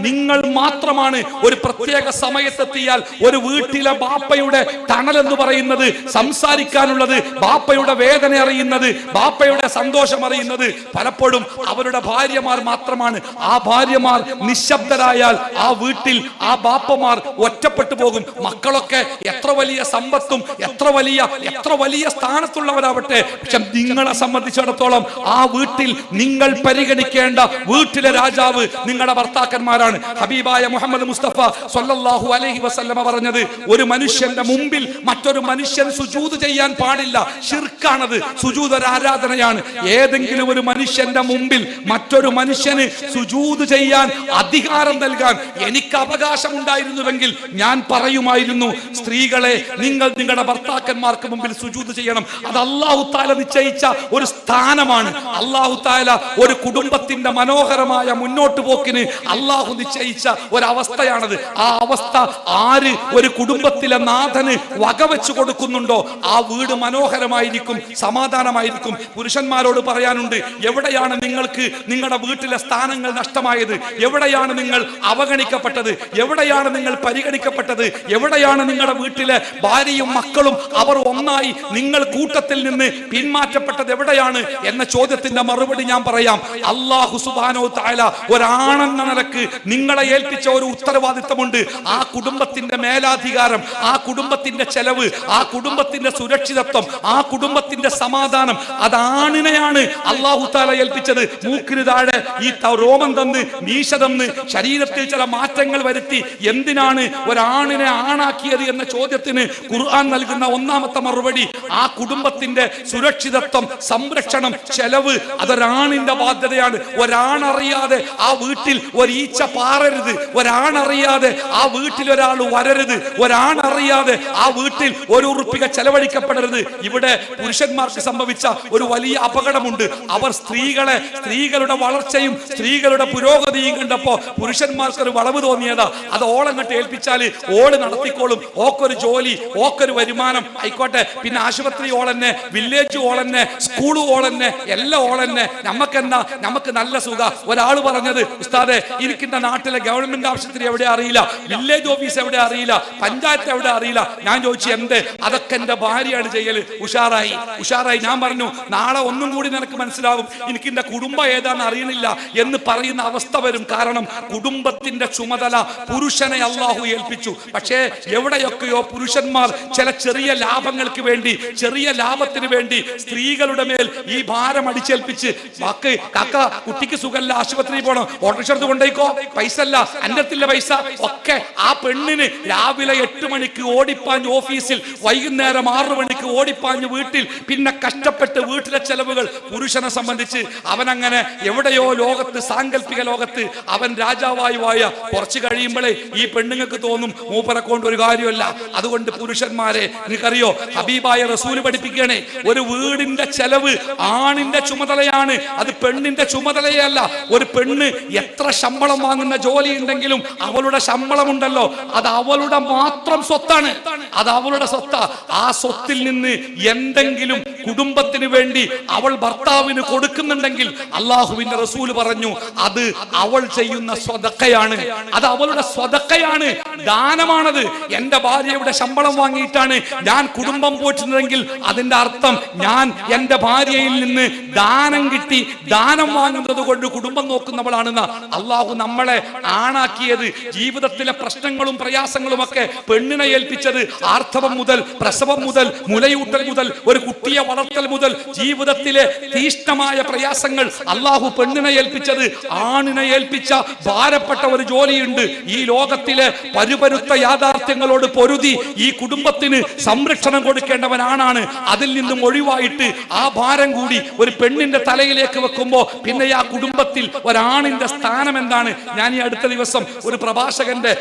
നിങ്ങൾ മാത്രമാണ് ഒരു പ്രത്യേക സമയത്തെത്തിയാൽ ഒരു വീട്ടിലെ ബാപ്പയുടെ തണൽ എന്ന് പറയുന്നത്, സംസാരിക്കാനുള്ളത്, ബാപ്പയുടെ വേദന അറിയുന്നത്, ബാപ്പയുടെ സന്തോഷം അറിയുന്നത് പലപ്പോഴും അവരുടെ ഭാര്യമാർ മാത്രമാണ്. ആ ഭാര്യമാർ നിശബ്ദരായാൽ ആ വീട്ടിൽ ആ ബാപ്പമാർ ഒറ്റപ്പെട്ടു പോകും. മക്കളൊക്കെ എത്ര വലിയ സമ്പത്തും എത്ര വലിയ സ്ഥാനത്തുള്ളവരാവട്ടെ, പക്ഷെ നിങ്ങളെ സംബന്ധിച്ചിടത്തോളം ആ വീട്ടിൽ നിങ്ങൾ പരിഗണിക്കേണ്ട വീട്ടിലെ രാജാവ് നിങ്ങളുടെ ഭർത്താക്കന്മാരാണ്. ഹബീബായ മുഹമ്മദ് മുസ്തഫ സ്വല്ലല്ലാഹു അലൈഹി വസല്ലമ പറഞ്ഞത്, ഒരു മനുഷ്യന്റെ മുമ്പിൽ മറ്റൊരു മനുഷ്യൻ സുജൂദ് ചെയ്യാൻ പാടില്ല. ശിർക്കാണത്. സുജൂദ് ഒരു ആരാധനയാണ്. ഏതെങ്കിലും ഒരു മനുഷ്യന്റെ മുമ്പിൽ മറ്റൊരു മനുഷ്യന് സുജൂദ് ചെയ്യാൻ അധികാരം നൽകാൻ എനിക്ക് അവകാശമുണ്ടായിരുന്നുവെങ്കിൽ ഞാൻ പറയുമായിരുന്നു, സ്ത്രീകളെ നിങ്ങൾ നിങ്ങളുടെ ഭർത്താക്കന്മാർക്ക് മുമ്പിൽ സുജൂദ് ചെയ്യണം. അത് അല്ലാഹു തആല നിശ്ചയിച്ച ഒരു സ്ഥാനമാണ്. അല്ലാഹു തആല ഒരു കുടുംബത്തിന്റെ മനോഹരമായ മുന്നോട്ട് പോക്കിന് അല്ലാഹു നിശ്ചയിച്ച ഒരവസ്ഥയാണത്. ആ അവസ്ഥ ആര് ഒരു കുടുംബത്തിലെ നാഥന് വകവെച്ചു കൊടുക്കുന്നുണ്ടോ ആ വീട് മനോഹരമായിരിക്കും, സമാധാനമായിരിക്കും. പുരുഷന്മാരോട് പറയാനുണ്ട്, എവിടെയാണ് നിങ്ങൾക്ക് നിങ്ങളുടെ വീട്ടിലെ സ്ഥാനങ്ങൾ നഷ്ടമായത്? എവിടെയാണ് നിങ്ങൾ അവഗണിക്കപ്പെട്ടത്? എവിടെയാണ് നിങ്ങൾ പരിഗണിക്കപ്പെട്ടത്? എവിടെയാണ് നിങ്ങളുടെ വീട്ടിലെ ഭാര്യയും മക്കളും അവർ ഒന്നായി നിങ്ങൾ കൂട്ടത്തിൽ നിന്ന് പിന്മാറ്റപ്പെട്ടത് എവിടെയാണ് എന്ന ചോദ്യത്തിന്റെ മറുപടി ഞാൻ പറയാം. അല്ലാഹു സുബ്ഹാനഹു വ തആല ഒരാണെന്ന നിലക്ക് നിങ്ങളെ ഏൽപ്പിച്ച ഒരു ഉത്തരവാദിത്തമുണ്ട്. ആ കുടുംബത്തിന്റെ മേലാധികാരം, ആ കുടുംബത്തിന്റെ ചെലവ്, ആ കുടുംബത്തിന്റെ സുരക്ഷിതത്വം, ആ കുടുംബത്തിന്റെ സമാധാനം അതാണിനെയാണ് അല്ലാഹു തആല ഏൽപ്പിച്ചത്. മൂക്കിന് താഴെ ഈ രോമം തന്ന് മീശ തന്ന് ശരീരത്തിൽ ചില മാറ്റങ്ങൾ വരുത്തി എന്തിനാണ് ഒരാണിനെ ആണാക്കിയത് എന്ന ചോദ്യത്തിന് ഖുർആൻ നൽകുന്ന ഒന്നാമത്തെ മറുപടി, ആ കുടുംബത്തിന്റെ സുരക്ഷിതത്വം, സംരക്ഷണം, ചെലവ് അതൊരാണിന്റെ ബാധ്യതയാണ്. ഒരാണറിയാതെ ആ വീട്ടിൽ ഒരു ഈച്ച പാറരുത്. ഒരാണറിയാതെ ആ വീട്ടിൽ ഒരാൾ വരരുത്. ഒരാണറിയാതെ ആ വീട്ടിൽ ഒരു ഉറുപ്പിക ചെലവഴിക്കപ്പെടരുത്. ഇവിടെ പുരുഷന്മാർക്ക് സംഭവിച്ച ഒരു വലിയ അപകടമുണ്ട്. അവർ സ്ത്രീകളുടെ വളർച്ചയും സ്ത്രീകളുടെ പുരോഗതിയും കണ്ടപ്പോ പുരുഷന്മാർക്ക് ഒരു വളവ് തോന്നിയതാ. അത് ഓളങ്ങട്ട് ഏൽപ്പിച്ചാല് ഓള് നടത്തിക്കോളും. ഓക്കൊരു ജോലി, ഓക്കൊരു വരുമാനം ആയിക്കോട്ടെ. പിന്നെ ആശുപത്രി ഓളന്നെ, വില്ലേജ് ഓളന്നെ, സ്കൂൾ ഓളന്നെ, എല്ലാം ഓളന്നെ. നമുക്ക് നല്ല സുഖ. ഒരാൾ പറഞ്ഞത്, ഉസ്താദെ എനിക്കിന്റെ നാട്ടിലെ ഗവൺമെന്റ് ആശുപത്രി എവിടെ അറിയില്ല, വില്ലേജ് ഓഫീസ് എവിടെ അറിയില്ല, പഞ്ചായത്ത് എവിടെ അറിയില്ല. ഞാൻ ചോദിച്ചു എന്ത്? അതൊക്കെ എന്റെ ഭാര്യയാണ് ചെയ്യല്. ഉഷാറായി. ഞാൻ പറഞ്ഞു, നാളെ ഒന്നും കൂടി നിനക്ക് മനസ്സിലാവും എനിക്ക് എന്റെ കുടുംബം ഏതാന്ന് അറിയണില്ല എന്ന് പറയുന്ന അവസ്ഥ വരും. കാരണം കുടുംബത്തിന്റെ ചുമതല പുരുഷനെ അല്ലാഹു ഏൽപ്പിച്ചു. പക്ഷേ എവിടെയൊക്കെയോ പുരുഷന്മാർ ചില ചെറിയ ലാഭങ്ങൾക്ക് വേണ്ടി, ചെറിയ ലാഭത്തിന് വേണ്ടി സ്ത്രീകളുടെ മേൽ ഈ ഭാരം അടിച്ചേൽപ്പിച്ച്, കാക്ക കുട്ടിക്ക് സുഖല്ല, ആശുപത്രിയിൽ പോകണം, ഓട്ടോറിക്ഷ കൊണ്ടേക്കോ, പൈസ അല്ല, അന്നത്തില്ല പൈസ ഒക്കെ. ആ പെണ്ണിന് രാവിലെ 8 മണിക്ക് ഓടിപ്പാഞ്ഞ് ഓഫീസിൽ, വൈകുന്നേരം 6 മണിക്ക് ഓടിപ്പാഞ്ഞ് വീട്ടിൽ, പിന്നെ കഷ്ടപ്പെട്ട് വീട്ടിലെ ചെലവുകൾ. പുരുഷനെ സംബന്ധിച്ച് അവനങ്ങനെ എവിടെയോ ലോകത്ത്, സാങ്കല്പിക ലോകത്ത് അവൻ രാജാവായി വായ. കുറച്ച് കഴിയുമ്പോഴേ ഈ പെണ്ണുങ്ങൾക്ക് തോന്നും മൂപ്പരെ കൊണ്ട് ഒരു കാര്യമല്ല. അതുകൊണ്ട് പുരുഷന്മാരെ, നിനക്കറിയോ ഹബീബായ റസൂൽ പഠിപ്പിക്കണേ, ഒരു വീടിന്റെ ചെലവ് ആണിന്റെ ചുമതലയാണ്, അത് പെണ്ണിന്റെ ചുമതലയല്ല. ഒരു പെണ്ണ് എത്ര ശമ്പളം വാങ്ങുന്ന ജോലി ഉണ്ടെങ്കിലും അവളുടെ ശമ്പളമുണ്ടല്ലോ, അത് അവളുടെ മാത്രം സ്വത്താണ്, അത് അവളുടെ സ്വത്താ. ആ സ്വത്തിൽ നിന്ന് എന്തെങ്കിലും കുടുംബത്തിന് വേണ്ടി അവൾ ഭർത്താവിന് കൊടുക്കുന്നുണ്ടെങ്കിൽ അള്ളാഹുവിന്റെ റസൂൽ പറഞ്ഞു, അത് അവൾ ചെയ്യുന്ന സ്വതക്കയാണ്, അത് അവളുടെ സ്വതക്കയാണ്, ദാനമാണത്. എന്റെ ഭാര്യയുടെ ശമ്പളം വാങ്ങിയിട്ടാണ് ഞാൻ കുടുംബം പോറ്റുന്നതെങ്കിൽ അതിന്റെ അർത്ഥം ഞാൻ എന്റെ ഭാര്യയിൽ നിന്ന് ദാനം കിട്ടി, ദാനം വാങ്ങുന്നത് കൊണ്ട് കുടുംബം നോക്കുന്നവളാണെന്ന. അള്ളാഹു നമ്മളെ ആണാക്കിയത്, ജീവിതത്തിലെ പ്രശ്നങ്ങളും പ്രയാസങ്ങളും ഒക്കെ പെണ്ണിനെ ഏൽപ്പിച്ചത്, ആർത്തവം മുതൽ, പ്രസവം മുതൽ, മുലയൂട്ടൽ മുതൽ, ഒരു കുട്ടിയെ വളർത്തൽ മുതൽ, ജീവിതത്തിലെ തീഷ്ണമായ പ്രയാസങ്ങൾ അള്ളാഹു പെണ്ണിനെ ഏൽപ്പിച്ചത്. ആണിനെ ഏൽപ്പിച്ച ഭാരപ്പെട്ട ഒരു ജോലിയുണ്ട്. ഈ ലോകത്തിലെ പരുപരുത്ത യാഥാർത്ഥ്യങ്ങളോട് പൊരുതി ഈ കുടുംബത്തിന് സംരക്ഷണം കൊടുക്കേണ്ടവനാണ്. അതിൽ നിന്നും ഒഴിവായിട്ട് ആ ഭാരം കൂടി ഒരു പെണ്ണിന്റെ തലയിലേക്ക് വെക്കുമ്പോ പിന്നെ ആ കുടുംബത്തിൽ ഒരാണിന്റെ സ്ഥാനം എന്താണ്? ഞാൻ ഈ അടുത്ത ദിവസം ഒരു പ്രഭാഷകന്റെ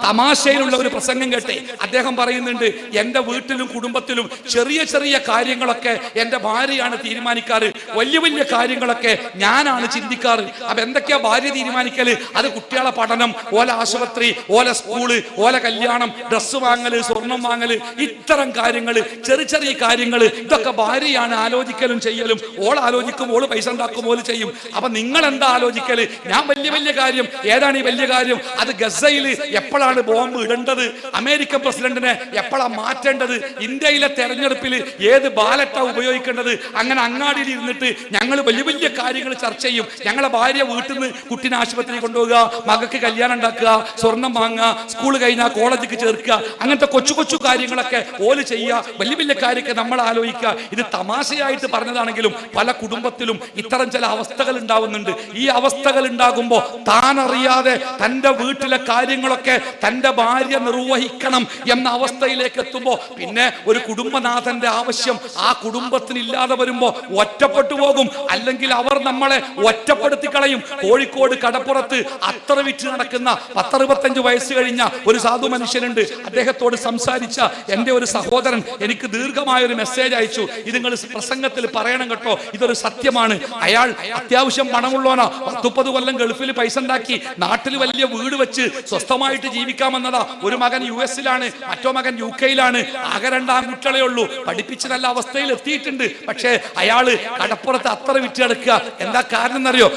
തമാശയിലുള്ള ഒരു പ്രസംഗം കേട്ടെ. അദ്ദേഹം പറയുന്നുണ്ട്, എന്റെ വീട്ടിലും കുടുംബത്തിലും ചെറിയ ചെറിയ കാര്യങ്ങളൊക്കെ എന്റെ ഭാര്യയാണ് തീരുമാനിക്കാറ്, വലിയ വലിയ കാര്യങ്ങളൊക്കെ ഞാനാണ് ചിന്തിക്കാറ്. അപ്പൊ എന്തൊക്കെയാ ഭാര്യ തീരുമാനിക്കല്? അത് കുട്ടികളെ പഠനം, ഓല ആശുപത്രി, ഓല സ്കൂള്, ഓല കല്യാണം, ഡ്രസ്സ് വാങ്ങല്, സ്വർണം വാങ്ങല്, വാങ്ങല്, ഇത്തരം കാര്യങ്ങൾ, ചെറിയ ചെറിയ കാര്യങ്ങൾ, ഇതൊക്കെ ഭാര്യയാണ് ആലോചിക്കലും ചെയ്യലും. ഓൾ ആലോചിക്കും, ഓള് പൈസ ഉണ്ടാക്കും, ഓല് ചെയ്യും. അപ്പൊ നിങ്ങൾ എന്താ ആലോചിക്കല്? ഞാൻ വലിയ വലിയ കാര്യം. ഏതാണ് ഈ വലിയ കാര്യം? അത് ഗസയിൽ എപ്പോഴാണ് ബോംബ് ഇടേണ്ടത്, അമേരിക്കൻ പ്രസിഡന്റിനെ എപ്പോഴാണ് മാറ്റേണ്ടത്, ഇന്ത്യയിലെ തെരഞ്ഞെടുപ്പിൽ ഏത് ബാലറ്റാ ഉപയോഗിക്കേണ്ടത്, അങ്ങനെ അങ്ങാടിയിൽ ഇരുന്നിട്ട് ഞങ്ങൾ വലിയ വലിയ കാര്യങ്ങൾ ചർച്ച ചെയ്യും. ഞങ്ങളെ ഭാര്യ വീട്ടിൽ നിന്ന് കുട്ടീനെ ആശുപത്രി കൊണ്ടുപോകുക, മകൾക്ക് കല്യാണം ഉണ്ടാക്കുക, സ്വർണം വാങ്ങുക, സ്കൂൾ കഴിഞ്ഞാൽ കോളേജിലേക്ക് ചേർക്കുക, അങ്ങനത്തെ കൊച്ചു കൊച്ചു കാര്യങ്ങളൊക്കെ ഓല് ചെയ്യുക. വലിയ വലിയ കാര്യമൊക്കെ നമ്മൾ ആലോചിക്കുക. ഇത് തമാശയായിട്ട് പറഞ്ഞതാണെങ്കിലും പല കുടുംബത്തിലും ഇത്തരം ചില അവസ്ഥകൾ ഉണ്ടാവുന്നുണ്ട്. ഈ അവസ്ഥകൾ ഉണ്ടാകുമ്പോൾ താൻ അറിയാതെ തൻ്റെ വീട്ടിലെ കാര്യങ്ങളൊക്കെ തൻ്റെ ഭാര്യ നിർവഹിക്കണം എന്ന അവസ്ഥയിലേക്ക് എത്തുമ്പോൾ പിന്നെ ഒരു കുടുംബനാഥന്റെ ആവശ്യം ആ കുടുംബത്തിന് ഇല്ലാതെ വരുമ്പോൾ ഒറ്റപ്പെട്ടു പോകും. അല്ലെങ്കിൽ അവർ നമ്മളെ ഒറ്റപ്പെടുത്തി കളയും. കോഴിക്കോട് കടപ്പുറത്ത് അത്ര വിറ്റ് നടക്കുന്ന 10-65 വയസ്സ് കഴിഞ്ഞ ഒരു സാധു മനുഷ്യനുണ്ട്. അദ്ദേഹത്തോട് സംസാരിച്ച എൻ്റെ ഒരു സഹോദരൻ എനിക്ക് ദീർഘമായ ഒരു മെസ്സേജ് അയച്ചു. ഇത് നിങ്ങൾ പ്രസംഗത്തിൽ പറയണം കേട്ടോ, ഇതൊരു സത്യമാണ്. അയാൾ അത്യാവശ്യം പണമുള്ളവനാ. 30 കൊല്ലം ഗൾഫിൽ പൈസ ഉണ്ടാക്കി നാട്ടിൽ വലിയ വീട് വെച്ച് സ്വസ്ഥമായിട്ട് ജീവിക്കാമെന്നതാ. ഒരു മകൻ US-ലാണ്, മറ്റോ മകൻ UK-യിലാണ്. ആകെ 2 ആൺകുട്ടികളേ ഉള്ളൂ. പഠിപ്പിച്ച് നല്ല അവസ്ഥയിൽ എത്തിയിട്ടുണ്ട്. പക്ഷേ അയാള് കടപ്പുറത്ത് അത്ര വിറ്റ് കിടക്കുക. എന്താ കാരണം എന്നറിയോ?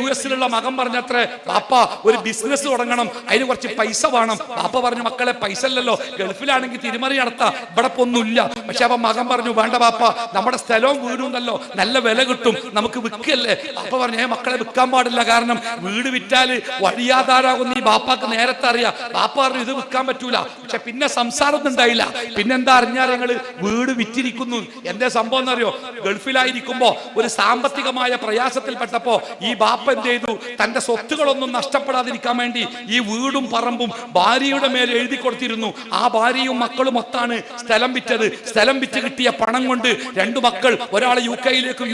US-ലുള്ള മകൻ പറഞ്ഞത്ര, പാപ്പ ഒരു ബിസിനസ് തുടങ്ങണം, അതിന് കുറച്ച് പൈസ വേണം. പാപ്പ പറഞ്ഞു, മക്കളെ പൈസ അല്ലല്ലോ, ഗൾഫിലാണെങ്കിൽ തിരിമറി നടത്താം, ഇവിടെ ഒന്നുമില്ല. പക്ഷെ അപ്പൊ മകൻ പറഞ്ഞു, വേണ്ട പാപ്പ, നമ്മുടെ സ്ഥലവും വീടും ഉണ്ടല്ലോ, നല്ല വില കിട്ടും, നമുക്ക് വിൽക്കല്ലേ. പാപ്പ പറഞ്ഞു, മക്കളെ വിൽക്കാൻ പാടില്ല, കാരണം വീട് വിറ്റാല് വഴിയാധാരാകുന്ന ഈ ബാപ്പാക്ക് നേരത്തെ അറിയാം. ബാപ്പ പറഞ്ഞു, ഇത് വിൽക്കാൻ പറ്റൂല. പക്ഷെ പിന്നെ സംസാരമൊന്നും ഉണ്ടായില്ല. പിന്നെന്താ അറിഞ്ഞാൽ ഞങ്ങള് വീട് വിറ്റിരിക്കുന്നു. എന്റെ സംഭവം എന്നറിയോ? ഗൾഫിലായിരിക്കുമ്പോ ഒരു സാമ്പത്തികമായ പ്രയാസത്തിൽപ്പെട്ടപ്പോ ഈ ബാപ്പ എന്ത് ചെയ്തു? തന്റെ സ്വത്തുകളൊന്നും നഷ്ടപ്പെടാതിരിക്കാൻ വേണ്ടി ഈ വീടും പറമ്പും ഭാര്യയുടെ മേൽ എഴുതി കൊടുത്തിരുന്നു. ആ ഭാര്യയും മക്കളും ഒത്താണ് സ്ഥലം വിറ്റത്. സ്ഥലം വിറ്റ് കിട്ടിയ പണം കൊണ്ട് 2 മക്കൾ, ഒരാൾ UK-യിലേക്കും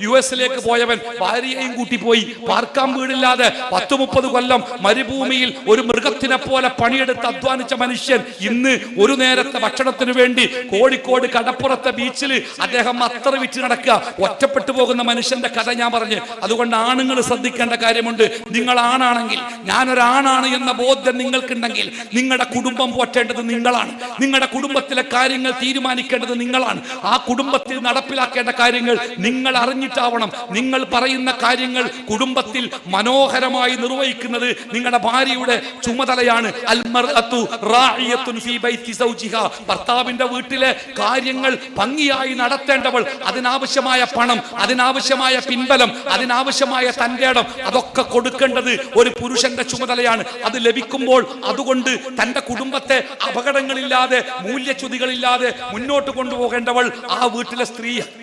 US-ലേക്ക് പോയവൻ ഭാര്യയെയും കൂട്ടി പോയി. പാർക്കാൻ വീടില്ലാതെ 10-30 കൊല്ലം മരുഭൂമിയിൽ ഒരു മൃഗത്തിനെ പോലെ പണിയെടുത്ത് അധ്വാനിച്ച മനുഷ്യൻ ഇന്ന് ഒരു നേരത്തെ ഭക്ഷണത്തിന് വേണ്ടി കോഴിക്കോട് കടപ്പുറത്തെ ബീച്ചിൽ അദ്ദേഹം അത്ര വിറ്റ് നടക്കുക. ഒറ്റപ്പെട്ടു പോകുന്ന മനുഷ്യന്റെ കഥ ഞാൻ പറഞ്ഞു. അതുകൊണ്ട് ആണുങ്ങൾ ശ്രദ്ധിക്കേണ്ട കാര്യമുണ്ട്. നിങ്ങൾ ആണാണെങ്കിൽ, ഞാനൊരാണാണ് എന്ന ബോധ്യം നിങ്ങൾക്കുണ്ടെങ്കിൽ നിങ്ങളുടെ കുടുംബം പോറ്റേണ്ടത് നിങ്ങളാണ്. നിങ്ങളുടെ കുടുംബത്തിലെ കാര്യങ്ങൾ തീരുമാനിക്കേണ്ടത് നിങ്ങളാണ്. ആ കുടുംബത്തിൽ നടപ്പിലാക്കേണ്ട കാര്യങ്ങൾ നിങ്ങൾ അറിഞ്ഞിട്ടാവണം. നിങ്ങൾ പറയുന്ന കാര്യങ്ങൾ കുടുംബത്തിൽ മനോഹരമായി നിർവഹിക്കുന്നത് നിങ്ങളുടെ ഭാര്യയുടെ ചുമതലയാണ്. ഭർത്താവിന്റെ വീട്ടിലെ കാര്യങ്ങൾ ഭംഗിയായി നടത്തേണ്ടവൾ, അതിനാവശ്യമായ പണം, അതിനാവശ്യമായ പിൻബലം, അതിനാവശ്യമായ തന്റെ ഇടം, അതൊക്കെ കൊടുക്കേണ്ടത് ഒരു പുരുഷന്റെ ചുമതലയാണ്. അത് ലഭിക്കുമ്പോൾ അതുകൊണ്ട് തന്റെ കുടുംബത്തെ അപകടങ്ങളില്ലാതെ, മൂല്യച്യുതികളില്ലാതെ മുന്നോട്ട് കൊണ്ടുപോകേണ്ടവൾ ആ വീട്ടിലെ സ്ത്രീയാണ്.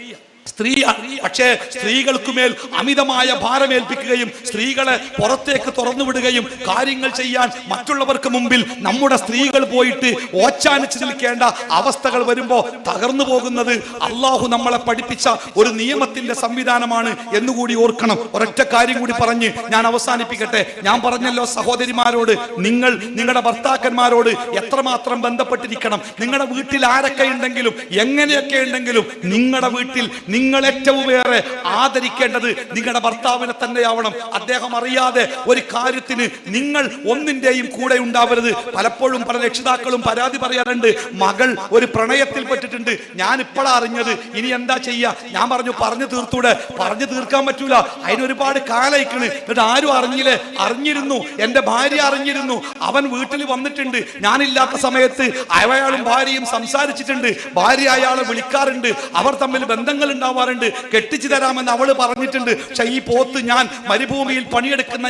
പക്ഷേ സ്ത്രീകൾക്കുമേൽ അമിതമായ ഭാരമേൽപ്പിക്കുകയും സ്ത്രീകളെ പുറത്തേക്ക് തുറന്നുവിടുകയും കാര്യങ്ങൾ ചെയ്യാൻ മറ്റുള്ളവർക്ക് മുമ്പിൽ നമ്മുടെ സ്ത്രീകൾ പോയിട്ട് ഓച്ചാനിച്ച് നിൽക്കേണ്ട അവസ്ഥകൾ വരുമ്പോൾ തകർന്നു പോകുന്നത് അള്ളാഹു നമ്മളെ പഠിപ്പിച്ച ഒരു നിയമത്തിന്റെ സംവിധാനമാണ് എന്നുകൂടി ഓർക്കണം. ഒരൊറ്റ കാര്യം കൂടി പറഞ്ഞ് ഞാൻ അവസാനിപ്പിക്കട്ടെ. ഞാൻ പറഞ്ഞല്ലോ സഹോദരിമാരോട്, നിങ്ങൾ നിങ്ങളുടെ ഭർത്താക്കന്മാരോട് എത്രമാത്രം ബന്ധപ്പെട്ടിരിക്കണം. നിങ്ങളുടെ വീട്ടിൽ ആരൊക്കെ ഉണ്ടെങ്കിലും എങ്ങനെയൊക്കെ ഉണ്ടെങ്കിലും നിങ്ങളുടെ വീട്ടിൽ നിങ്ങൾ ഏറ്റവും ഏറെ ആദരിക്കേണ്ടത് നിങ്ങളുടെ ഭർത്താവിനെ തന്നെയാവണം. അദ്ദേഹം അറിയാതെ ഒരു കാര്യത്തിന് നിങ്ങൾ ഒന്നിന്റെയും കൂടെ ഉണ്ടാവരുത്. പലപ്പോഴും പല രക്ഷിതാക്കളും പരാതി പറയാറുണ്ട്, മകൾ ഒരു പ്രണയത്തിൽ പെട്ടിട്ടുണ്ട്, ഞാൻ ഇപ്പോഴാണ് അറിഞ്ഞത്, ഇനി എന്താ ചെയ്യാ? ഞാൻ പറഞ്ഞു തീർത്തൂടെ? പറഞ്ഞു തീർക്കാൻ പറ്റൂല, അതിനൊരുപാട് കാലയിക്കണ്. എന്നിട്ട് ആരും അറിഞ്ഞില്ലേ? അറിഞ്ഞിരുന്നു, എന്റെ ഭാര്യ അറിഞ്ഞിരുന്നു, അവൻ വീട്ടിൽ വന്നിട്ടുണ്ട്, ഞാനില്ലാത്ത സമയത്ത് അയാളും ഭാര്യയും സംസാരിച്ചിട്ടുണ്ട്, ഭാര്യ അയാളെ വിളിക്കാറുണ്ട്, അവർ തമ്മിൽ ബന്ധങ്ങൾ ഉണ്ടാവാറുണ്ട്, കെട്ടിച്ചു തരാമെന്ന് അവള് പറഞ്ഞിട്ടുണ്ട്. പക്ഷെ ഈ പോത്ത് ഞാൻ മരുഭൂമിയിൽ പണിയെടുക്കുന്ന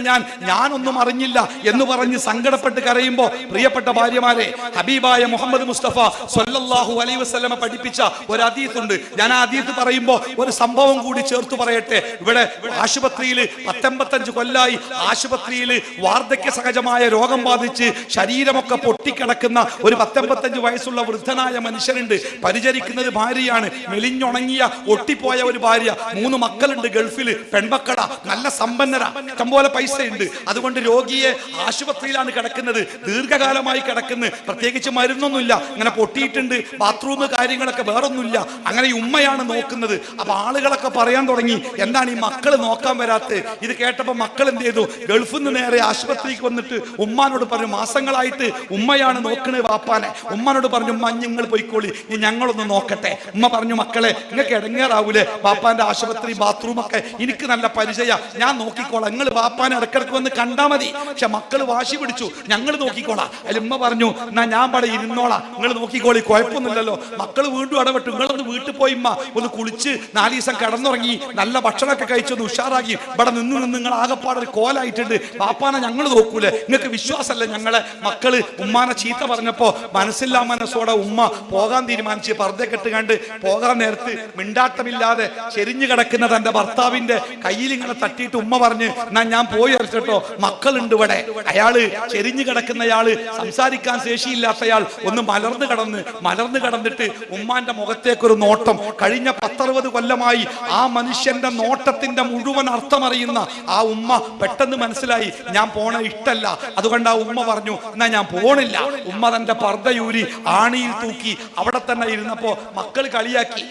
ഞാനൊന്നും അറിഞ്ഞില്ല എന്ന് പറഞ്ഞ് സങ്കടപ്പെട്ട് കരയുമ്പോ, പ്രിയപ്പെട്ട ഭാര്യമാരെ, ഹബീബായ മുഹമ്മദ് മുസ്തഫ സ്വല്ലല്ലാഹു അലൈഹി വസല്ലമ പഠിപ്പിച്ച ഒരു ഹദീസ് ഉണ്ട്. ഞാൻ ആ ഹദീസ് പറയുമ്പോ ഒരു സംഭവം കൂടി ചേർത്ത് പറയട്ടെ. ഇവിടെ ആശുപത്രിയിൽ 85 കൊല്ലായി ആശുപത്രിയിൽ വാർദ്ധക്യ സഹജമായ രോഗം ബാധിച്ച് ശരീരമൊക്കെ പൊട്ടിക്കിടക്കുന്ന ഒരു 85 വയസ്സുള്ള വൃദ്ധനായ മനുഷ്യനുണ്ട്. പരിചരിക്കുന്നത് ഭാര്യയാണ്. മെലിഞ്ഞുണങ്ങിയ ഒട്ടി പൊട്ടിപ്പോയ ഒരു ഭാര്യ, 3 മക്കളുണ്ട് ഗൾഫിൽ, പെൺമക്കളാ, നല്ല സമ്പന്നരാ, ഇഷ്ടംപോലെ പൈസ ഉണ്ട്. അതുകൊണ്ട് രോഗിയെ ആശുപത്രിയിലാണ് കിടക്കുന്നത്, ദീർഘകാലമായി കിടക്കുന്നത്, പ്രത്യേകിച്ച് മരുന്നൊന്നുമില്ല, ഇങ്ങനെ പൊട്ടിയിട്ടുണ്ട്, ബാത്റൂം കാര്യങ്ങളൊക്കെ വേറൊന്നുമില്ല. അങ്ങനെ ഈ ഉമ്മയാണ് നോക്കുന്നത്. അപ്പൊ ആളുകളൊക്കെ പറയാൻ തുടങ്ങി, എന്താണ് ഈ മക്കള് നോക്കാൻ വരാത്തത്? ഇത് കേട്ടപ്പോ മക്കൾ എന്ത് ചെയ്തു? ഗൾഫിൽ നിന്ന് നേരെ ആശുപത്രിക്ക് വന്നിട്ട് ഉമ്മാനോട് പറഞ്ഞു, മാസങ്ങളായിട്ട് ഉമ്മയാണ് നോക്കണേ വാപ്പാനെ. ഉമ്മാനോട് പറഞ്ഞു, ഉമ്മ നിങ്ങൾ പോയിക്കോളി, ഞങ്ങളൊന്ന് നോക്കട്ടെ. ഉമ്മ പറഞ്ഞു, മക്കളെ നിങ്ങൾക്ക് ഇടങ്ങേറാവൂലേ, വാപ്പാന്റെ ആശുപത്രി ബാത്റൂം ഒക്കെ എനിക്ക് നല്ല പരിചയ, ഞാൻ നോക്കിക്കോളാം, നിങ്ങൾ വാപ്പാനെ ഇടക്കിടക്ക് വന്ന് കണ്ടാ മതി. പക്ഷെ മക്കള് വാശി പിടിച്ചു, ഞങ്ങൾ നോക്കിക്കോളാം. അതിൽ ഉമ്മ പറഞ്ഞു, എന്നാ ഞാൻ പട ഇരുന്നോളാം, നിങ്ങൾ നോക്കിക്കോളി, കുഴപ്പമൊന്നുമില്ലല്ലോ. മക്കള് വീണ്ടും ഇടപെട്ടു, നിങ്ങളൊന്ന് വീട്ടിൽ പോയി ഉമ്മ ഒന്ന് കുളിച്ച് 4 ദിവസം കിടന്നുറങ്ങി നല്ല ഭക്ഷണമൊക്കെ കഴിച്ചൊന്ന് ഉഷാറാക്കി, ഇവിടെ നിന്ന് നിങ്ങൾ ആകെപ്പാടൊരു കോലായിട്ടുണ്ട്, വാപ്പാനെ ഞങ്ങൾ നോക്കൂലേ, നിങ്ങൾക്ക് വിശ്വാസമല്ലേ ഞങ്ങളെ? മക്കള് ഉമ്മാനെ ചീത്ത പറഞ്ഞപ്പോ മനസ്സില്ലാ മനസ്സോടെ ഉമ്മ പോകാൻ തീരുമാനിച്ച് പർദ്ദ കെട്ടുകണ്ട് പോകാൻ നേരത്ത് മിണ്ടാട്ടമില്ലാതെ ചെരിഞ്ഞു കിടക്കുന്ന തന്റെ ഭർത്താവിന്റെ കയ്യിൽ ഇങ്ങനെ തട്ടിയിട്ട് ഉമ്മ പറഞ്ഞ്, എന്നാ ഞാൻ പോയി അരച്ചിട്ടോ, മക്കളുണ്ട് ഇവിടെ. അയാള് ചെരിഞ്ഞു കിടക്കുന്നയാള്, സംസാരിക്കാൻ ശേഷിയില്ലാത്തയാൾ ഒന്ന് മലർന്നു കടന്നിട്ട് ഉമ്മാന്റെ മുഖത്തേക്കൊരു നോട്ടം. കഴിഞ്ഞ 10-60 കൊല്ലമായി ആ മനുഷ്യന്റെ നോട്ടത്തിന്റെ മുഴുവൻ അർത്ഥമറിയുന്ന ആ ഉമ്മ പെട്ടെന്ന് മനസ്സിലായി, ഞാൻ പോണ ഇഷ്ടല്ല. അതുകൊണ്ട് ആ ഉമ്മ പറഞ്ഞു, എന്നാ ഞാൻ പോണില്ല. ഉമ്മ തന്റെ പർദ്ദയൂരി ആണിയിൽ തൂക്കി അവിടെ തന്നെ ഇരുന്നപ്പോ മക്കൾ കളിയാക്കി,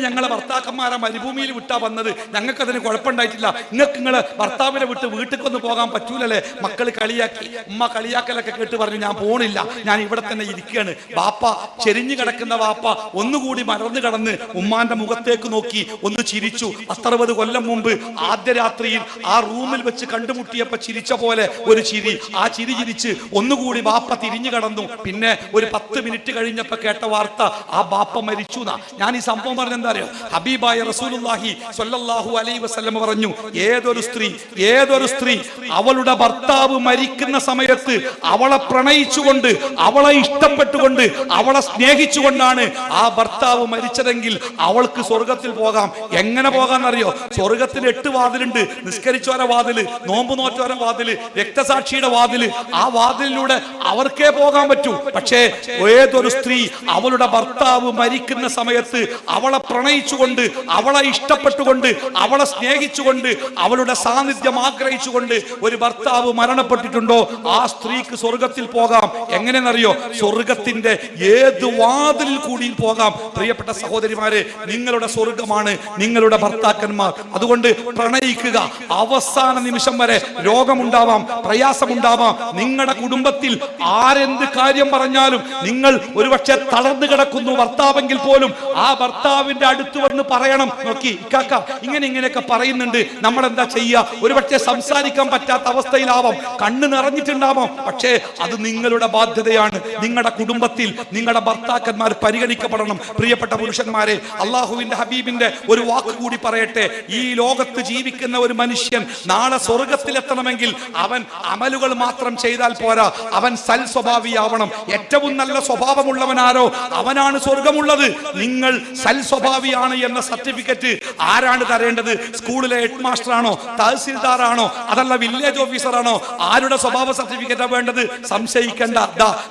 ഞങ്ങളെ ഭർത്താക്കന്മാരെ മരുഭൂമിയിൽ വിട്ടാ വന്നത്, ഞങ്ങൾക്ക് അതിന് കുഴപ്പമുണ്ടായിട്ടില്ല, നിങ്ങൾക്ക് നിങ്ങളെ ഭർത്താവിനെ വിട്ട് വീട്ടിൽ പോകാൻ പറ്റൂലല്ലേ? മക്കൾ കളിയാക്കി. ഉമ്മ കളിയാക്കലൊക്കെ കേട്ട് പറഞ്ഞു, ഞാൻ പോണില്ല, ഞാൻ ഇവിടെ തന്നെ ഇരിക്കുകയാണ്. വാപ്പ ചെരിഞ്ഞു കിടക്കുന്ന വാപ്പ ഒന്നുകൂടി മലർന്നു കടന്ന് ഉമ്മാന്റെ മുഖത്തേക്ക് നോക്കി ഒന്ന് ചിരിച്ചു. 10-60 കൊല്ലം മുമ്പ് ആദ്യ രാത്രിയിൽ ആ റൂമിൽ വെച്ച് കണ്ടുമുട്ടിയപ്പോ ചിരിച്ച പോലെ ഒരു ചിരി. ആ ചിരി ചിരിച്ച് ഒന്നുകൂടി ബാപ്പ തിരിഞ്ഞു കടന്നു. പിന്നെ ഒരു 10 മിനിറ്റ് കഴിഞ്ഞപ്പോ കേട്ട വാർത്ത, ആ ബാപ്പ മരിച്ചു എന്നാ. ഞാൻ ഈ സംഭവം പറഞ്ഞ എന്താ അറിയോ? ഹബീബായ റസൂലുള്ളാഹി സ്വല്ലല്ലാഹു അലൈഹി വസല്ലം പറഞ്ഞു, ഏതൊരു സ്ത്രീ അവളുടെ ഭർത്താവ് മരിക്കുന്ന സമയത്ത് അവളെ പ്രണയിച്ചുകൊണ്ട്, അവളെ ഇഷ്ടപ്പെട്ടുകൊണ്ട്, അവളെ സ്നേഹിച്ചുകൊണ്ടാണ് ആ ഭർത്താവ് മരിച്ചതെങ്കിൽ അവൾക്ക് സ്വർഗത്തിൽ പോകാം. എങ്ങനെ പോകാന്നറിയോ? സ്വർഗത്തിൽ 8 വാതിലുണ്ട്. നിസ്കരിച്ചോരെ വാതില്, നോമ്പ് നോറ്റോരെ വാതില്, രക്തസാക്ഷിയുടെ വാതില്. ആ വാതിലിലൂടെ അവർക്കേ പോകാൻ പറ്റൂ. പക്ഷേ ഏതൊരു സ്ത്രീ അവളുടെ ഭർത്താവ് മരിക്കുന്ന സമയത്ത് അവളെ പ്രണയിച്ചുകൊണ്ട്, അവളെ ഇഷ്ടപ്പെട്ടുകൊണ്ട്, അവളെ സ്നേഹിച്ചുകൊണ്ട്, അവളുടെ സാന്നിധ്യം ആഗ്രഹിച്ചുകൊണ്ട് ഒരു ഭർത്താവ് മരണപ്പെട്ടിട്ടുണ്ടോ, ആ സ്ത്രീക്ക് സ്വർഗത്തിൽ പോകാം. എങ്ങനെയെന്നറിയോ? സ്വർഗത്തിന്റെ ഏത് വാതിലിൽ കൂടി പോകാം. പ്രിയപ്പെട്ട സഹോദരിമാരെ, നിങ്ങളുടെ സ്വർഗമാണ് നിങ്ങളുടെ ഭർത്താക്കന്മാർ. അതുകൊണ്ട് പ്രണയിക്കുക. അവസാന നിമിഷം വരെ രോഗമുണ്ടാവാം, പ്രയാസമുണ്ടാവാം. നിങ്ങളുടെ കുടുംബത്തിൽ ആരെന്ത് കാര്യം പറഞ്ഞാലും നിങ്ങൾ ഒരുപക്ഷെ തളർന്നു കിടക്കുന്നു ഭർത്താവെങ്കിൽ പോലും ആ ഭർത്താവിന്റെ അടുത്ത് വന്ന് പറയണം, നോക്കി ഇക്കാക്ക ഇങ്ങനെയൊക്കെ പറയുന്നുണ്ട്, നമ്മൾ എന്താ ചെയ്യുക? ഒരുപക്ഷെ സംസാരിക്കാൻ പറ്റാത്ത അവസ്ഥയിലാവാം, കണ്ണ് നിറഞ്ഞിട്ടുണ്ടാവാം. പക്ഷേ അത് നിങ്ങളുടെ ബാധ്യതയാണ്. നിങ്ങളുടെ കുടുംബത്തിൽ നിങ്ങളുടെ ഭർത്താക്കന്മാർ പരിഗണിക്കപ്പെടണം. പ്രിയപ്പെട്ട പുരുഷന്മാരെ, അള്ളാഹുവിന്റെ ഹബീബിന്റെ ഒരു വാക്ക് കൂടി പറയട്ടെ. ഈ ലോകത്ത് ജീവിക്കുന്ന ഒരു മനുഷ്യൻ നാളെ സ്വർഗത്തിലെത്തണമെങ്കിൽ അവൻ അമലുകൾ മാത്രം ചെയ്താൽ പോരാ, അവൻ സൽ സ്വഭാവിയാവണം. ഏറ്റവും നല്ല സ്വഭാവമുള്ളവനാരോ അവനാണ് സ്വർഗമുള്ളത്. നിങ്ങൾ സൽ സ്വഭാവിയാണ് എന്ന സർട്ടിഫിക്കറ്റ് ആരാണ് തരേണ്ടത്? സ്കൂളിലെ ഹെഡ് മാസ്റ്റർ ആണോ, തഹസിൽദാർ ആണോ, അതല്ല വില്ലേജ് ഓഫീസർ ആണോ? ആരുടെ സ്വഭാവ സർട്ടിഫിക്കറ്റാ വേണ്ടത്? സംശയിക്കേണ്ട,